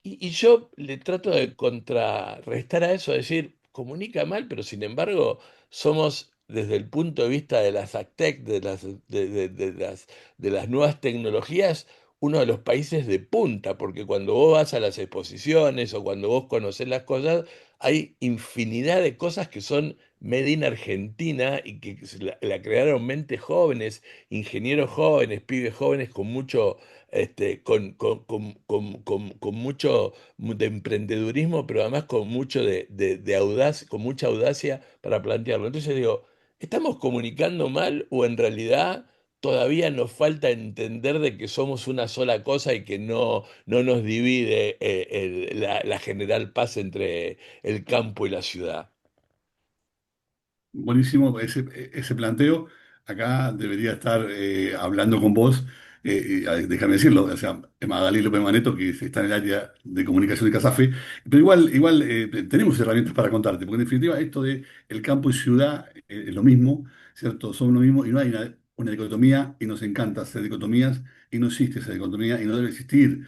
Y yo le trato de contrarrestar a eso, decir, comunica mal, pero sin embargo somos desde el punto de vista de las AgTech, de las nuevas tecnologías, uno de los países de punta, porque cuando vos vas a las exposiciones o cuando vos conocés las cosas, hay infinidad de cosas que son made in Argentina y que la crearon mentes jóvenes, ingenieros jóvenes, pibes jóvenes con mucho con mucho de emprendedurismo, pero además con mucho de audacia, con mucha audacia para plantearlo. Entonces digo, ¿estamos comunicando mal o en realidad todavía nos falta entender de que somos una sola cosa y que no nos divide la general paz entre el campo y la ciudad? Buenísimo ese planteo. Acá debería estar hablando con vos, déjame decirlo, o sea, Magalí López Maneto, que está en el área de comunicación de Casafe, pero igual tenemos herramientas para contarte, porque en definitiva esto de el campo y ciudad es lo mismo, ¿cierto? Son lo mismo y no hay una dicotomía y nos encanta hacer dicotomías y no existe esa dicotomía y no debe existir.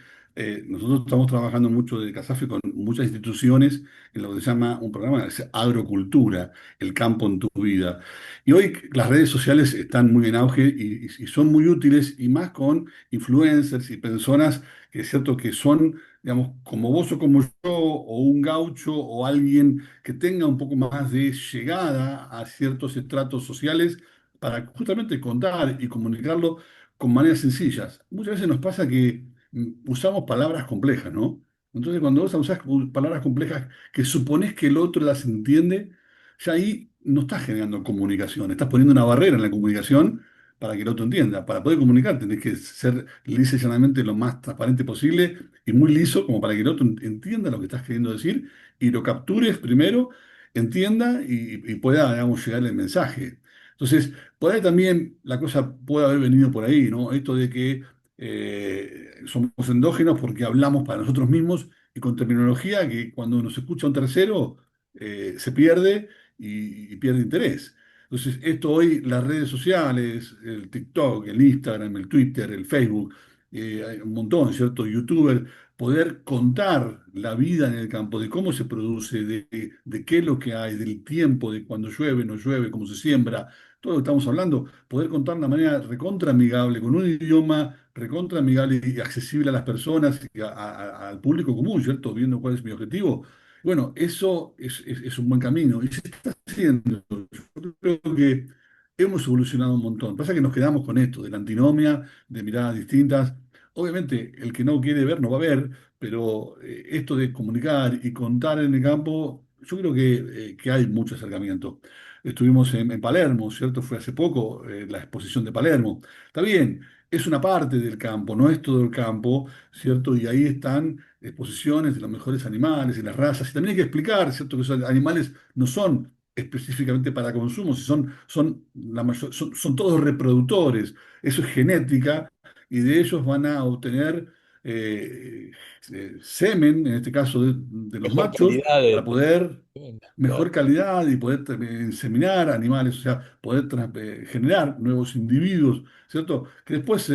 Nosotros estamos trabajando mucho de Casafe con muchas instituciones en lo que se llama un programa que es agrocultura, el campo en tu vida. Y hoy las redes sociales están muy en auge y son muy útiles y más con influencers y personas que es cierto que son, digamos, como vos o como yo, o un gaucho o alguien que tenga un poco más de llegada a ciertos estratos sociales para justamente contar y comunicarlo con maneras sencillas. Muchas veces nos pasa que usamos palabras complejas, ¿no? Entonces, cuando vos usás palabras complejas que suponés que el otro las entiende, ya ahí no estás generando comunicación, estás poniendo una barrera en la comunicación para que el otro entienda. Para poder comunicar tenés que ser lisa y llanamente lo más transparente posible y muy liso como para que el otro entienda lo que estás queriendo decir y lo captures primero, entienda y pueda, digamos, llegar el mensaje. Entonces, por ahí también la cosa puede haber venido por ahí, ¿no? Esto de que somos endógenos porque hablamos para nosotros mismos y con terminología que cuando nos escucha un tercero se pierde y pierde interés. Entonces, esto hoy, las redes sociales, el TikTok, el Instagram, el Twitter, el Facebook, hay un montón, ¿cierto? YouTuber, poder contar la vida en el campo, de cómo se produce, de qué es lo que hay, del tiempo, de cuando llueve, no llueve, cómo se siembra, todo lo que estamos hablando, poder contar de una manera recontra amigable, con un idioma recontra amigable y accesible a las personas, y al público común, ¿cierto? Viendo cuál es mi objetivo. Bueno, eso es un buen camino y se está haciendo. Yo creo que hemos evolucionado un montón. Pasa que nos quedamos con esto, de la antinomia, de miradas distintas. Obviamente, el que no quiere ver no va a ver, pero esto de comunicar y contar en el campo, yo creo que hay mucho acercamiento. Estuvimos en Palermo, ¿cierto? Fue hace poco la exposición de Palermo. Está bien, es una parte del campo, no es todo el campo, ¿cierto? Y ahí están exposiciones de los mejores animales y las razas. Y también hay que explicar, ¿cierto? Que esos animales no son específicamente para consumo, si son todos reproductores, eso es genética, y de ellos van a obtener eh, semen, en este caso de los Mejor machos, calidad para poder claro. mejor calidad y poder inseminar animales, o sea, poder generar nuevos individuos, ¿cierto? Que después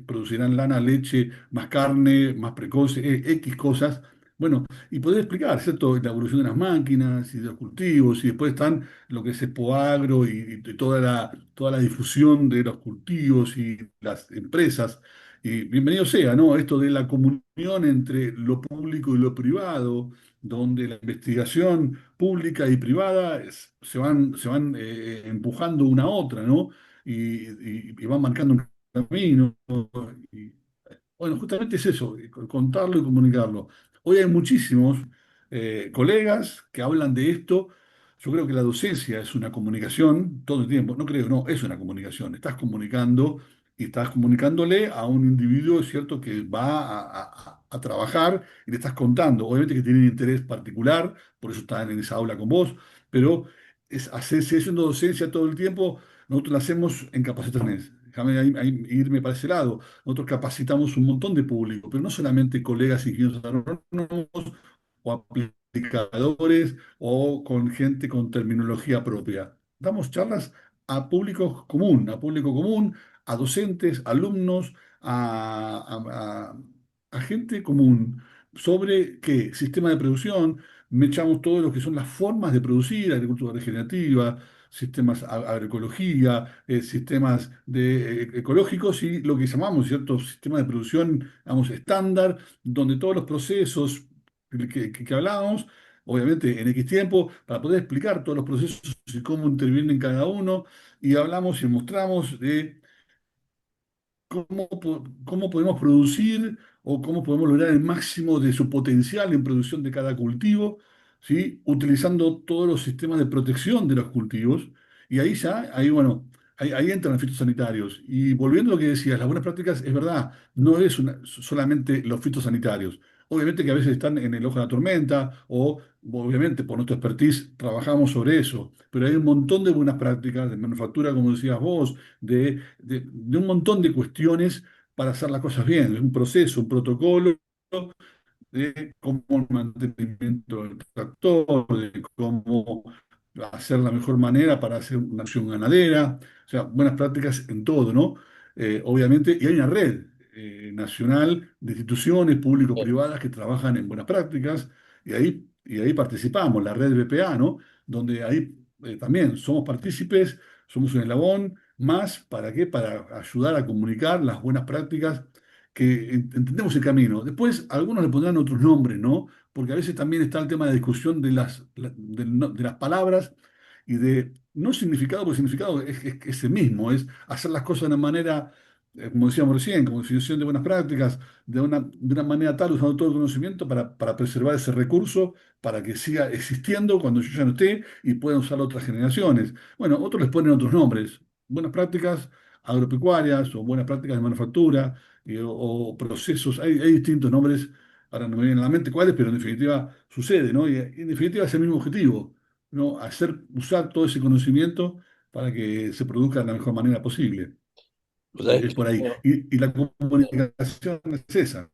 producirán lana, leche, más carne, más precoce, X cosas. Bueno, y poder explicar, ¿cierto? La evolución de las máquinas y de los cultivos, y después están lo que es Expoagro y toda la difusión de los cultivos y las empresas. Y bienvenido sea, ¿no? Esto de la comunión entre lo público y lo privado, donde la investigación pública y privada se van empujando una a otra, ¿no? Y van marcando un camino. Y, bueno, justamente es eso, contarlo y comunicarlo. Hoy hay muchísimos colegas que hablan de esto. Yo creo que la docencia es una comunicación todo el tiempo. No creo, no, es una comunicación. Estás comunicando y estás comunicándole a un individuo, es cierto, que va a trabajar y le estás contando. Obviamente que tiene un interés particular, por eso están en esa aula con vos, pero si haciendo docencia todo el tiempo, nosotros la hacemos en capacitaciones. Déjame irme para ese lado. Nosotros capacitamos un montón de público, pero no solamente colegas ingenieros agrónomos o aplicadores o con gente con terminología propia. Damos charlas a público común, a docentes, alumnos, a gente común sobre qué sistema de producción. Me echamos todo lo que son las formas de producir, agricultura regenerativa, sistemas agroecología, sistemas ecológicos y lo que llamamos, ¿cierto? Sistema de producción, vamos, estándar, donde todos los procesos que hablábamos, obviamente en X tiempo, para poder explicar todos los procesos y cómo intervienen cada uno, y hablamos y mostramos de cómo podemos producir o cómo podemos lograr el máximo de su potencial en producción de cada cultivo, ¿sí? Utilizando todos los sistemas de protección de los cultivos. Y ahí ya, ahí bueno, ahí entran los fitosanitarios. Y volviendo a lo que decías, las buenas prácticas, es verdad, no es solamente los fitosanitarios. Obviamente que a veces están en el ojo de la tormenta o, obviamente, por nuestra expertise trabajamos sobre eso, pero hay un montón de buenas prácticas de manufactura, como decías vos, de un montón de cuestiones para hacer las cosas bien. Es un proceso, un protocolo de cómo el mantenimiento del tractor, de cómo hacer la mejor manera para hacer una acción ganadera, o sea, buenas prácticas en todo, ¿no? Obviamente, y hay una red nacional de instituciones público-privadas que trabajan en buenas prácticas, y ahí participamos, la red BPA, ¿no? Donde ahí también somos partícipes, somos un eslabón más, ¿para qué? Para ayudar a comunicar las buenas prácticas que entendemos el camino. Después, algunos le pondrán otros nombres, ¿no? Porque a veces también está el tema de discusión de las palabras y de no significado, porque significado es el mismo, es hacer las cosas de una manera, como decíamos recién, como definición de buenas prácticas, de una manera tal, usando todo el conocimiento para preservar ese recurso, para que siga existiendo cuando yo ya no esté y puedan usarlo otras generaciones. Bueno, otros les ponen otros nombres, buenas prácticas agropecuarias o buenas prácticas de manufactura o procesos, hay distintos nombres, ahora no me vienen a la mente cuáles, pero en definitiva sucede, ¿no? Y en definitiva es el mismo objetivo, ¿no? Usar todo ese conocimiento para que se produzca de la mejor manera posible. Vos sabés Es que por ahí. Y la comunicación es esa.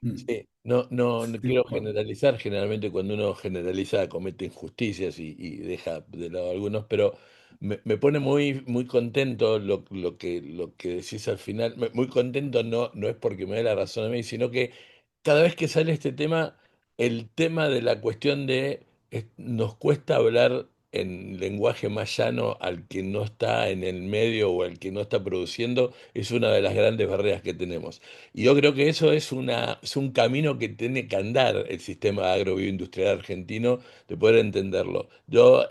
Mm. sí, no Sí, quiero generalizar, generalmente cuando uno generaliza comete injusticias y deja de lado algunos, pero me pone muy contento lo que decís al final. Muy contento no es porque me dé la razón a mí, sino que cada vez que sale este tema, el tema de la cuestión nos cuesta hablar en lenguaje más llano al que no está en el medio o al que no está produciendo, es una de las grandes barreras que tenemos. Y yo creo que eso es un camino que tiene que andar el sistema agrobioindustrial argentino de poder entenderlo. Yo,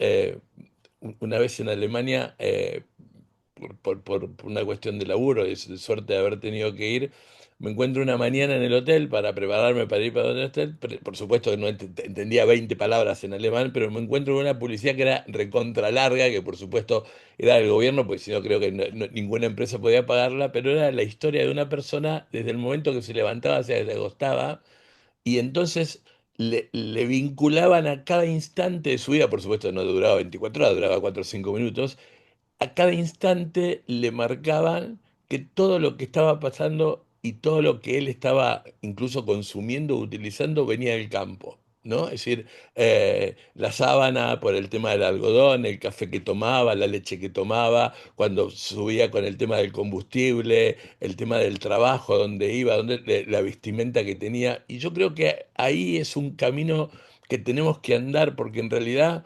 una vez en Alemania, por una cuestión de laburo y de suerte de haber tenido que ir, me encuentro una mañana en el hotel para prepararme para ir para el hotel. Por supuesto que no entendía 20 palabras en alemán, pero me encuentro con una publicidad que era recontra larga, que por supuesto era del gobierno, pues si no creo que ninguna empresa podía pagarla, pero era la historia de una persona desde el momento que se levantaba hasta que se acostaba, y entonces le vinculaban a cada instante de su vida, por supuesto no duraba 24 horas, duraba 4 o 5 minutos, a cada instante le marcaban que todo lo que estaba pasando y todo lo que él estaba incluso consumiendo, utilizando, venía del campo, ¿no? Es decir, la sábana por el tema del algodón, el café que tomaba, la leche que tomaba, cuando subía con el tema del combustible, el tema del trabajo, dónde iba, la vestimenta que tenía. Y yo creo que ahí es un camino que tenemos que andar porque en realidad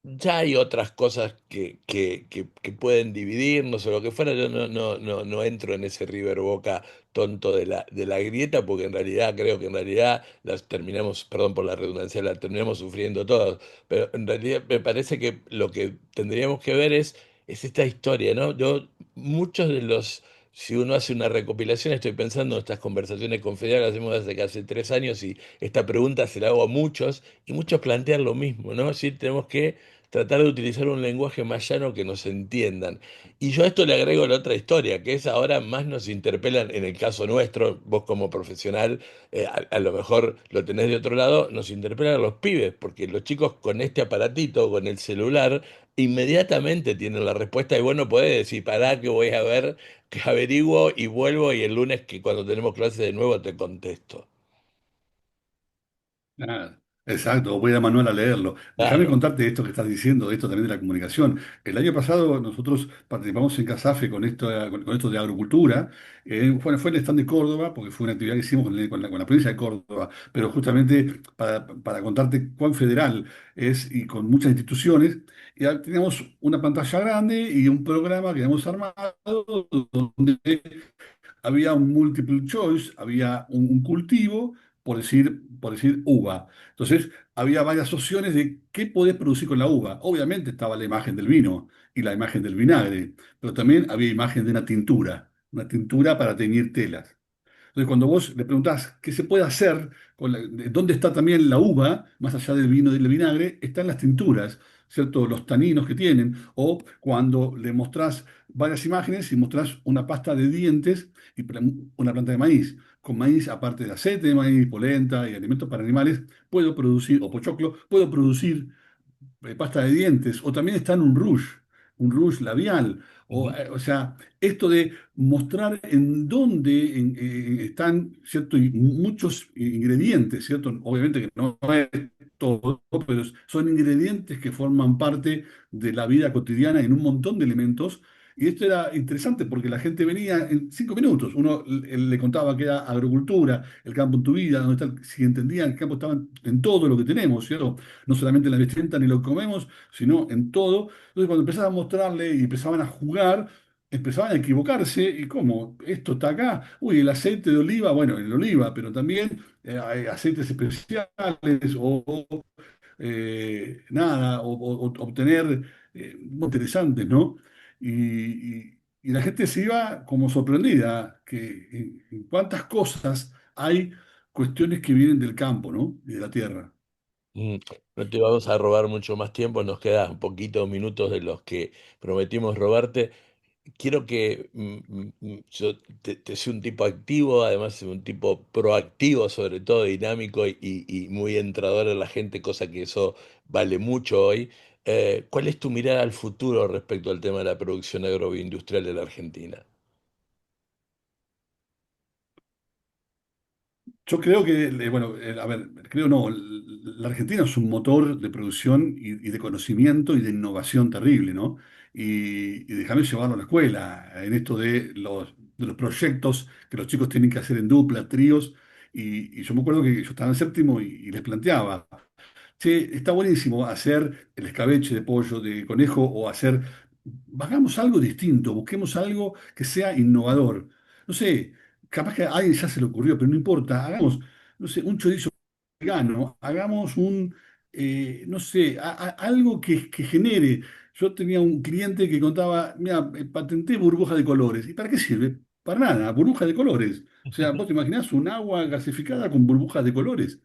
ya hay otras cosas que pueden dividirnos o lo que fuera. Yo no entro en ese River Boca tonto de la grieta, porque en realidad creo que en realidad las terminamos, perdón por la redundancia, la terminamos sufriendo todos. Pero en realidad me parece que lo que tendríamos que ver es esta historia, ¿no? Muchos de los, si uno hace una recopilación, estoy pensando en estas conversaciones con Fidel, las hacemos desde casi 3 años y esta pregunta se la hago a muchos y muchos plantean lo mismo, ¿no? Es decir, tenemos que tratar de utilizar un lenguaje más llano que nos entiendan. Y yo a esto le agrego la otra historia, que es ahora más nos interpelan, en el caso nuestro, vos como profesional, a lo mejor lo tenés de otro lado, nos interpelan a los pibes, porque los chicos con este aparatito, con el celular, inmediatamente tienen la respuesta y vos no podés decir, pará que voy a ver, que averiguo y vuelvo y el lunes que cuando tenemos clase de nuevo te contesto. Ah, exacto, voy a Manuel a leerlo. Déjame Claro. contarte esto que estás diciendo, de esto también de la comunicación. El año pasado nosotros participamos en CASAFE con esto de agricultura. Fue en el stand de Córdoba, porque fue una actividad que hicimos con la provincia de Córdoba, pero justamente para contarte cuán federal es y con muchas instituciones. Y teníamos una pantalla grande y un programa que habíamos armado donde había un multiple choice, había un cultivo, por decir uva. Entonces, había varias opciones de qué podés producir con la uva. Obviamente estaba la imagen del vino y la imagen del vinagre, pero también había imagen de una tintura para teñir telas. Entonces, cuando vos le preguntás qué se puede hacer, dónde está también la uva, más allá del vino y del vinagre, están las tinturas, ¿cierto? Los taninos que tienen. O cuando le mostrás varias imágenes y mostrás una pasta de dientes y una planta de maíz. Con maíz, aparte de aceite de maíz, polenta y alimentos para animales, puedo producir, o pochoclo, puedo producir pasta de dientes, o también está en un rouge labial. O sea, esto de mostrar en dónde están, ¿cierto? Y muchos ingredientes, ¿cierto? Obviamente que no es todo, pero son ingredientes que forman parte de la vida cotidiana en un montón de elementos. Y esto era interesante porque la gente venía en 5 minutos. Uno le contaba que era agricultura, el campo en tu vida, si entendían, el campo estaba en todo lo que tenemos, ¿cierto? No solamente en la vestimenta ni lo que comemos, sino en todo. Entonces, cuando empezaba a mostrarle y empezaban a jugar, empezaban a equivocarse. ¿Y cómo? Esto está acá. Uy, el aceite de oliva, bueno, el oliva, pero también hay aceites especiales nada, obtener muy interesantes, ¿no? Y la gente se iba como sorprendida que en cuántas cosas hay cuestiones que vienen del campo, ¿no? Y de la tierra. Mm, No te vamos a robar mucho más tiempo, nos quedan poquitos minutos de los que prometimos robarte. Quiero que yo te sea un tipo activo, además un tipo proactivo, sobre todo dinámico y muy entrador en la gente, cosa que eso vale mucho hoy. ¿Cuál es tu mirada al futuro respecto al tema de la producción agroindustrial de la Argentina? Yo creo que, bueno, a ver, creo no, la Argentina es un motor de producción y de conocimiento y de innovación terrible, ¿no? Y déjame llevarlo a la escuela, en esto de los proyectos que los chicos tienen que hacer en dupla, tríos, y yo me acuerdo que yo estaba en séptimo y les planteaba. Che, está buenísimo hacer el escabeche de pollo, de conejo, o hagamos algo distinto, busquemos algo que sea innovador. No sé, capaz que a alguien ya se le ocurrió, pero no importa, hagamos, no sé, un chorizo vegano, hagamos no sé, algo que genere. Yo tenía un cliente que contaba, mira, patenté burbuja de colores. ¿Y para qué sirve? Para nada, burbuja de colores. O sea, vos te imaginás un agua gasificada con burbujas de colores.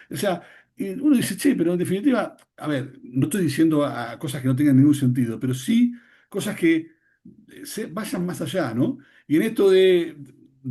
O sea, y uno dice, che, pero en definitiva, a ver, no estoy diciendo a cosas que no tengan ningún sentido, pero sí cosas que vayan más allá, ¿no? Y en esto de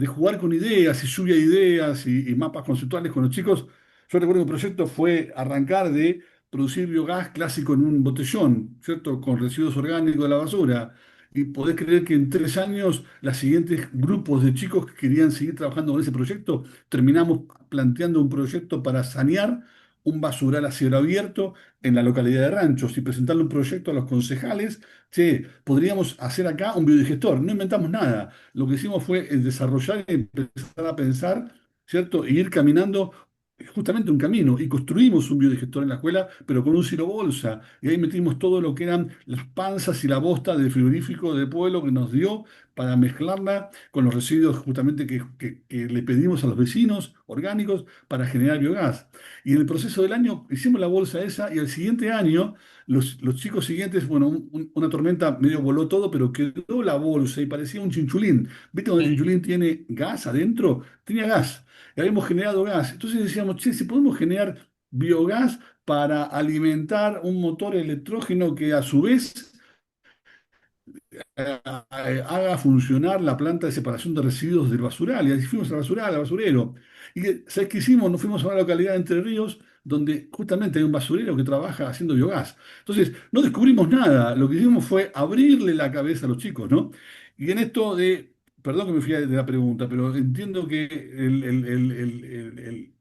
jugar con ideas y lluvia de ideas y mapas conceptuales con los chicos, Yo recuerdo que el proyecto fue arrancar de producir biogás clásico en un botellón, ¿cierto? Con residuos orgánicos de la basura. Y podés creer que en 3 años, los siguientes grupos de chicos que querían seguir trabajando con ese proyecto, terminamos planteando un proyecto para sanear un basural a cielo abierto en la localidad de Ranchos y presentarle un proyecto a los concejales. Che, podríamos hacer acá un biodigestor. No inventamos nada. Lo que hicimos fue desarrollar y empezar a pensar, ¿cierto? E ir caminando justamente un camino y construimos un biodigestor en la escuela, pero con un silo bolsa. Y ahí metimos todo lo que eran las panzas y la bosta del frigorífico del pueblo que nos dio para mezclarla con los residuos justamente que le pedimos a los vecinos orgánicos para generar biogás. Y en el proceso del año hicimos la bolsa esa y al siguiente año los chicos siguientes, bueno, una tormenta medio voló todo, pero quedó la bolsa y parecía un chinchulín. ¿Viste cuando el chinchulín tiene gas adentro? Tenía gas. Y habíamos generado gas. Entonces decíamos, che, si podemos generar biogás para alimentar un motor electrógeno que a su vez haga funcionar la planta de separación de residuos del basural. Y así fuimos al basural, al basurero. Y ¿sabes qué hicimos? Nos fuimos a una localidad de Entre Ríos donde justamente hay un basurero que trabaja haciendo biogás. Entonces, no descubrimos nada. Lo que hicimos fue abrirle la cabeza a los chicos, ¿no? Y en esto de, perdón que me fui de la pregunta, pero entiendo que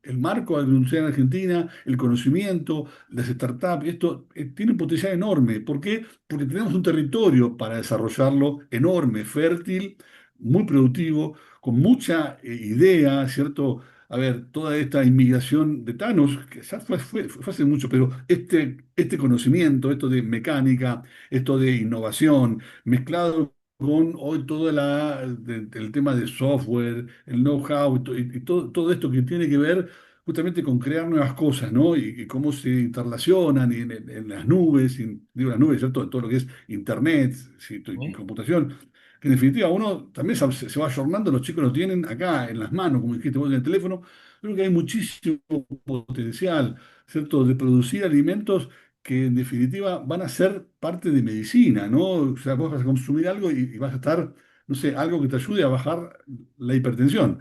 el marco de la universidad en Argentina, el conocimiento, las startups, esto tiene un potencial enorme. ¿Por qué? Porque tenemos un territorio para desarrollarlo enorme, fértil, muy productivo, con mucha idea, ¿cierto? A ver, toda esta inmigración de Thanos, que ya fue hace mucho, pero este conocimiento, esto de mecánica, esto de innovación, mezclado con hoy el tema de software, el know-how y todo esto que tiene que ver justamente con crear nuevas cosas, ¿no? Y cómo se interrelacionan en las nubes, digo las nubes, ¿cierto? En todo lo que es Internet, ¿sí? Y ¿Mm? computación, que en definitiva uno también se va ayornando, los chicos lo tienen acá en las manos, como dijiste vos en el teléfono. Creo que hay muchísimo potencial, ¿cierto? De producir alimentos que en definitiva van a ser parte de medicina, ¿no? O sea, vos vas a consumir algo y vas a estar, no sé, algo que te ayude a bajar la hipertensión.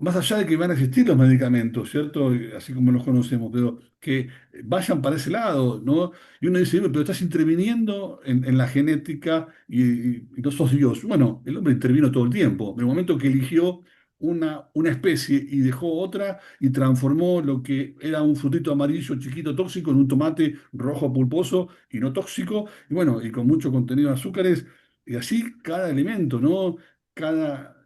Más allá de que van a existir los medicamentos, ¿cierto? Así como los conocemos, pero que vayan para ese lado, ¿no? Y uno dice, pero estás interviniendo en la genética y no sos Dios. Bueno, el hombre intervino todo el tiempo. En el momento que eligió una especie y dejó otra y transformó lo que era un frutito amarillo chiquito tóxico en un tomate rojo pulposo y no tóxico, y bueno, y con mucho contenido de azúcares, y así cada elemento, ¿no?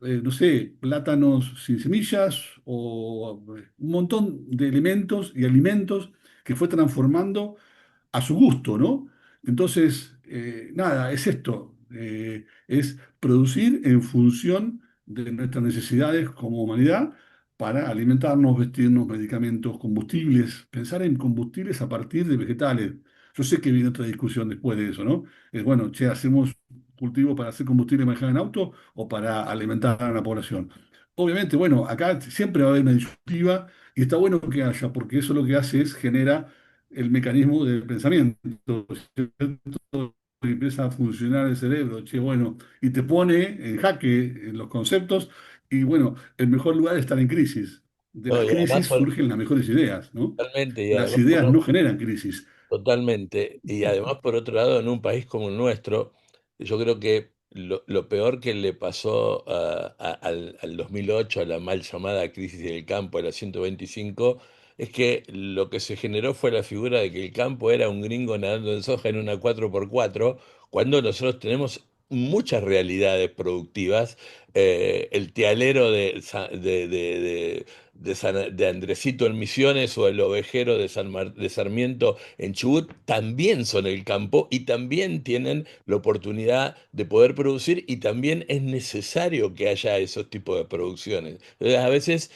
No sé, plátanos sin semillas o un montón de elementos y alimentos que fue transformando a su gusto, ¿no? Entonces, nada, es esto, es producir en función de nuestras necesidades como humanidad para alimentarnos, vestirnos, medicamentos, combustibles, pensar en combustibles a partir de vegetales. Yo sé que viene otra discusión después de eso, ¿no? Es bueno, che, ¿hacemos cultivo para hacer combustible y manejar en auto o para alimentar a la población? Obviamente, bueno, acá siempre va a haber una disyuntiva y está bueno que haya, porque eso lo que hace es genera el mecanismo del pensamiento, ¿cierto? Y empieza a funcionar el cerebro, che, bueno, y te pone en jaque en los conceptos, y bueno, el mejor lugar es estar en crisis. De No, las y además crisis surgen las mejores ideas, ¿no? totalmente, y Las además ideas no generan crisis. totalmente. Y además, por otro lado, en un país como el nuestro, yo creo que lo peor que le pasó al 2008, a la mal llamada crisis del campo, a la 125, es que lo que se generó fue la figura de que el campo era un gringo nadando en soja en una 4x4, cuando nosotros tenemos muchas realidades productivas. El tialero de Andresito en Misiones o el ovejero de Sarmiento en Chubut también son el campo y también tienen la oportunidad de poder producir y también es necesario que haya esos tipos de producciones. Entonces, a veces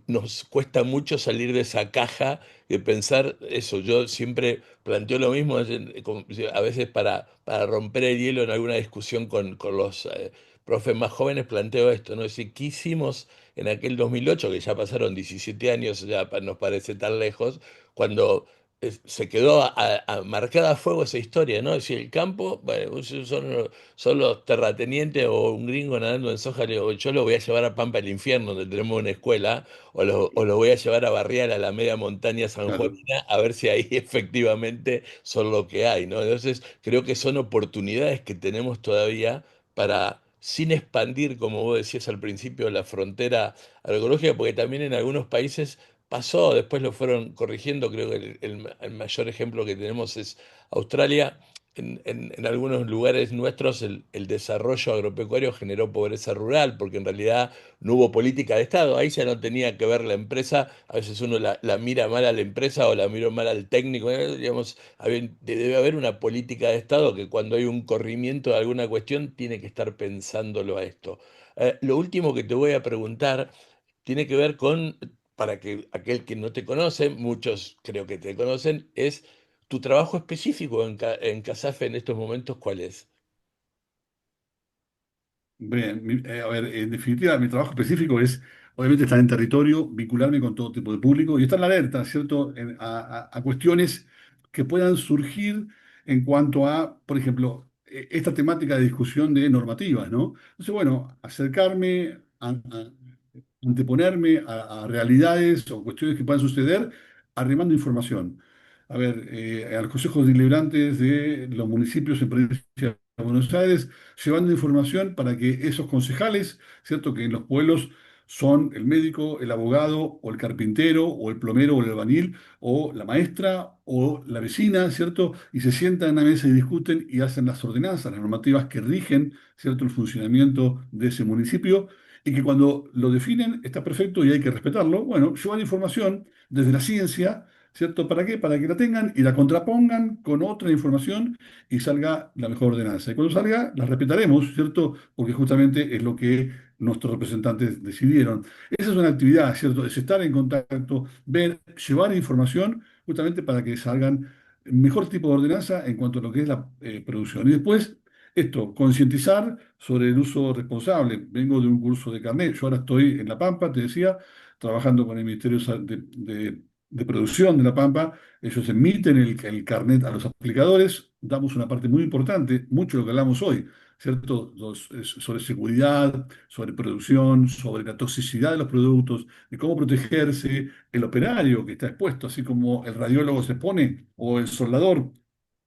nos cuesta mucho salir de esa caja de pensar eso. Yo siempre planteo lo mismo, a veces para romper el hielo en alguna discusión con los profes más jóvenes, planteo esto, ¿no? Es decir, ¿qué hicimos en aquel 2008, que ya pasaron 17 años, ya nos parece tan lejos, cuando se quedó marcada a fuego esa historia, ¿no? Si el campo, bueno, son los terratenientes o un gringo nadando en soja, le digo, yo lo voy a llevar a Pampa del Infierno, donde tenemos una escuela, o lo voy a llevar a barrial a la media montaña Claro. sanjuanina, a ver si ahí efectivamente son lo que hay, ¿no? Entonces, creo que son oportunidades que tenemos todavía para, sin expandir, como vos decías al principio, la frontera agroecológica, porque también en algunos países pasó, después lo fueron corrigiendo, creo que el mayor ejemplo que tenemos es Australia. En algunos lugares nuestros el desarrollo agropecuario generó pobreza rural, porque en realidad no hubo política de Estado, ahí ya no tenía que ver la empresa, a veces uno la mira mal a la empresa o la miró mal al técnico, digamos, debe haber una política de Estado que cuando hay un corrimiento de alguna cuestión tiene que estar pensándolo a esto. Lo último que te voy a preguntar tiene que ver con, para que aquel que no te conoce, muchos creo que te conocen, es tu trabajo específico en CASAFE en estos momentos, ¿cuál es? Bien, a ver, en definitiva, mi trabajo específico es, obviamente, estar en territorio, vincularme con todo tipo de público y estar en la alerta, ¿cierto?, a cuestiones que puedan surgir en cuanto a, por ejemplo, esta temática de discusión de normativas, ¿no? Entonces, bueno, acercarme, anteponerme a realidades o cuestiones que puedan suceder, arrimando información. A ver, a los consejos deliberantes de los municipios en provincia de Buenos Aires, llevando información para que esos concejales, ¿cierto? Que en los pueblos son el médico, el abogado, o el carpintero, o el plomero, o el albañil, o la maestra, o la vecina, ¿cierto? Y se sientan en una mesa y discuten y hacen las ordenanzas, las normativas que rigen, ¿cierto? El funcionamiento de ese municipio. Y que cuando lo definen está perfecto y hay que respetarlo. Bueno, llevar información desde la ciencia, ¿cierto? ¿Para qué? Para que la tengan y la contrapongan con otra información y salga la mejor ordenanza. Y cuando salga, la respetaremos, ¿cierto? Porque justamente es lo que nuestros representantes decidieron. Esa es una actividad, ¿cierto? Es estar en contacto, ver, llevar información justamente para que salgan mejor tipo de ordenanza en cuanto a lo que es la producción. Y después, esto, concientizar sobre el uso responsable. Vengo de un curso de carnet, yo ahora estoy en La Pampa, te decía, trabajando con el Ministerio de Producción de La Pampa. Ellos emiten el carnet a los aplicadores, damos una parte muy importante, mucho de lo que hablamos hoy, ¿cierto? Sobre seguridad, sobre producción, sobre la toxicidad de los productos, de cómo protegerse, el operario que está expuesto, así como el radiólogo se pone, o el soldador,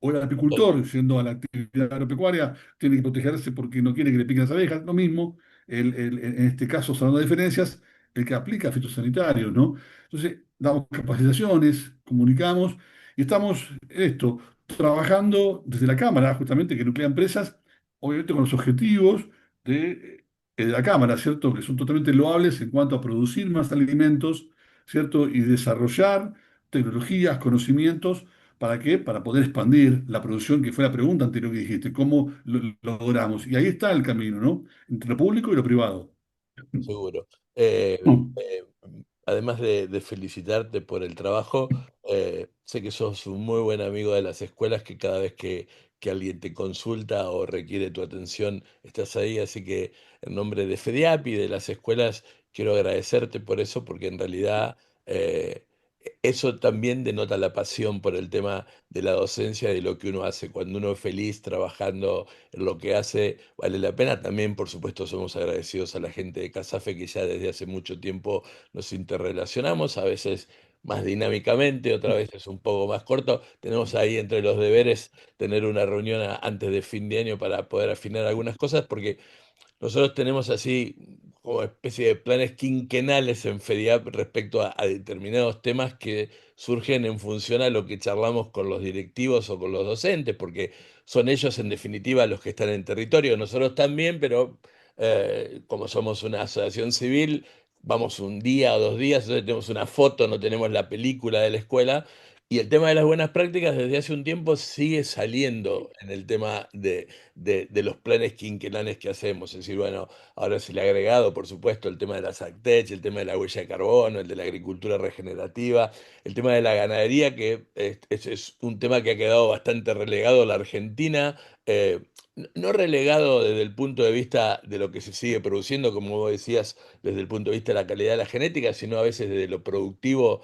o el apicultor, yendo a la actividad agropecuaria, tiene que protegerse porque no quiere que le piquen las abejas, lo mismo, en este caso, salvando diferencias, el que aplica fitosanitarios, ¿no? Entonces, damos capacitaciones, comunicamos y estamos esto, trabajando desde la Cámara, justamente, que nuclea empresas, obviamente con los objetivos de la Cámara, ¿cierto? Que son totalmente loables en cuanto a producir más alimentos, ¿cierto? Y desarrollar tecnologías, conocimientos. ¿Para qué? Para poder expandir la producción, que fue la pregunta anterior que dijiste, ¿cómo lo logramos? Y ahí está el camino, ¿no? Entre lo público y lo privado. Seguro. Además de felicitarte por el trabajo, sé que sos un muy buen amigo de las escuelas, que cada vez que alguien te consulta o requiere tu atención, estás ahí. Así que en nombre de FEDIAP y de las escuelas, quiero agradecerte por eso, porque en realidad eh, eso también denota la pasión por el tema de la docencia, de lo que uno hace. Cuando uno es feliz trabajando en lo que hace, vale la pena. También, por supuesto, somos agradecidos a la gente de Casafe, que ya desde hace mucho tiempo nos interrelacionamos, a veces más dinámicamente, otras veces un poco más corto. Tenemos ahí entre los deberes tener una reunión antes de fin de año para poder afinar algunas cosas, porque nosotros tenemos así como especie de planes quinquenales en FEDIAP respecto a determinados temas que surgen en función a lo que charlamos con los directivos o con los docentes, porque son ellos en definitiva los que están en territorio, nosotros también, pero como somos una asociación civil, vamos un día o 2 días, entonces tenemos una foto, no tenemos la película de la escuela. Y el tema de las buenas prácticas desde hace un tiempo sigue saliendo en el tema de los planes quinquenales que hacemos. Es decir, bueno, ahora se le ha agregado, por supuesto, el tema de las ACTECH, el tema de la huella de carbono, el de la agricultura regenerativa, el tema de la ganadería, que es un tema que ha quedado bastante relegado a la Argentina. No relegado desde el punto de vista de lo que se sigue produciendo, como vos decías, desde el punto de vista de la calidad de la genética, sino a veces desde lo productivo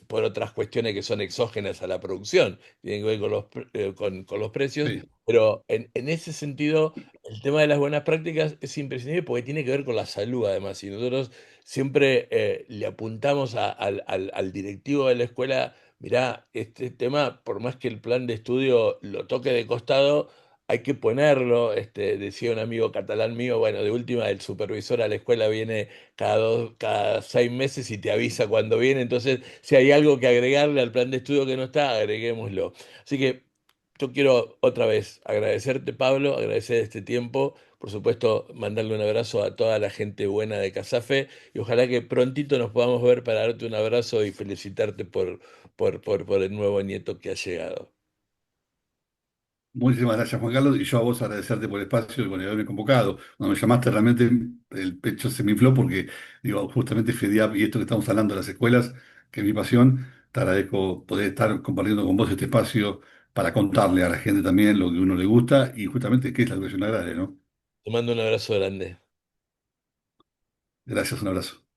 por otras cuestiones que son exógenas a la producción, tienen que ver con con los precios, Sí. pero en ese sentido el tema de las buenas prácticas es imprescindible porque tiene que ver con la salud además, y nosotros siempre le apuntamos al directivo de la escuela, mirá, este tema, por más que el plan de estudio lo toque de costado, hay que ponerlo, decía un amigo catalán mío, bueno, de última el supervisor a la escuela viene cada 6 meses y te avisa cuando viene. Entonces, si hay algo que agregarle al plan de estudio que no está, agreguémoslo. Así que yo quiero otra vez agradecerte, Pablo, agradecer este tiempo. Por supuesto, mandarle un abrazo a toda la gente buena de Casafe y ojalá que prontito nos podamos ver para darte un abrazo y felicitarte por el nuevo nieto que ha llegado. Muchísimas gracias, Juan Carlos, y yo a vos agradecerte por el espacio y por haberme convocado. Cuando me llamaste realmente el pecho se me infló porque, digo, justamente FEDIAP y esto que estamos hablando de las escuelas, que es mi pasión, te agradezco poder estar compartiendo con vos este espacio para contarle a la gente también lo que a uno le gusta y justamente qué es la educación agraria, ¿no? Te mando un abrazo grande. Gracias, un abrazo.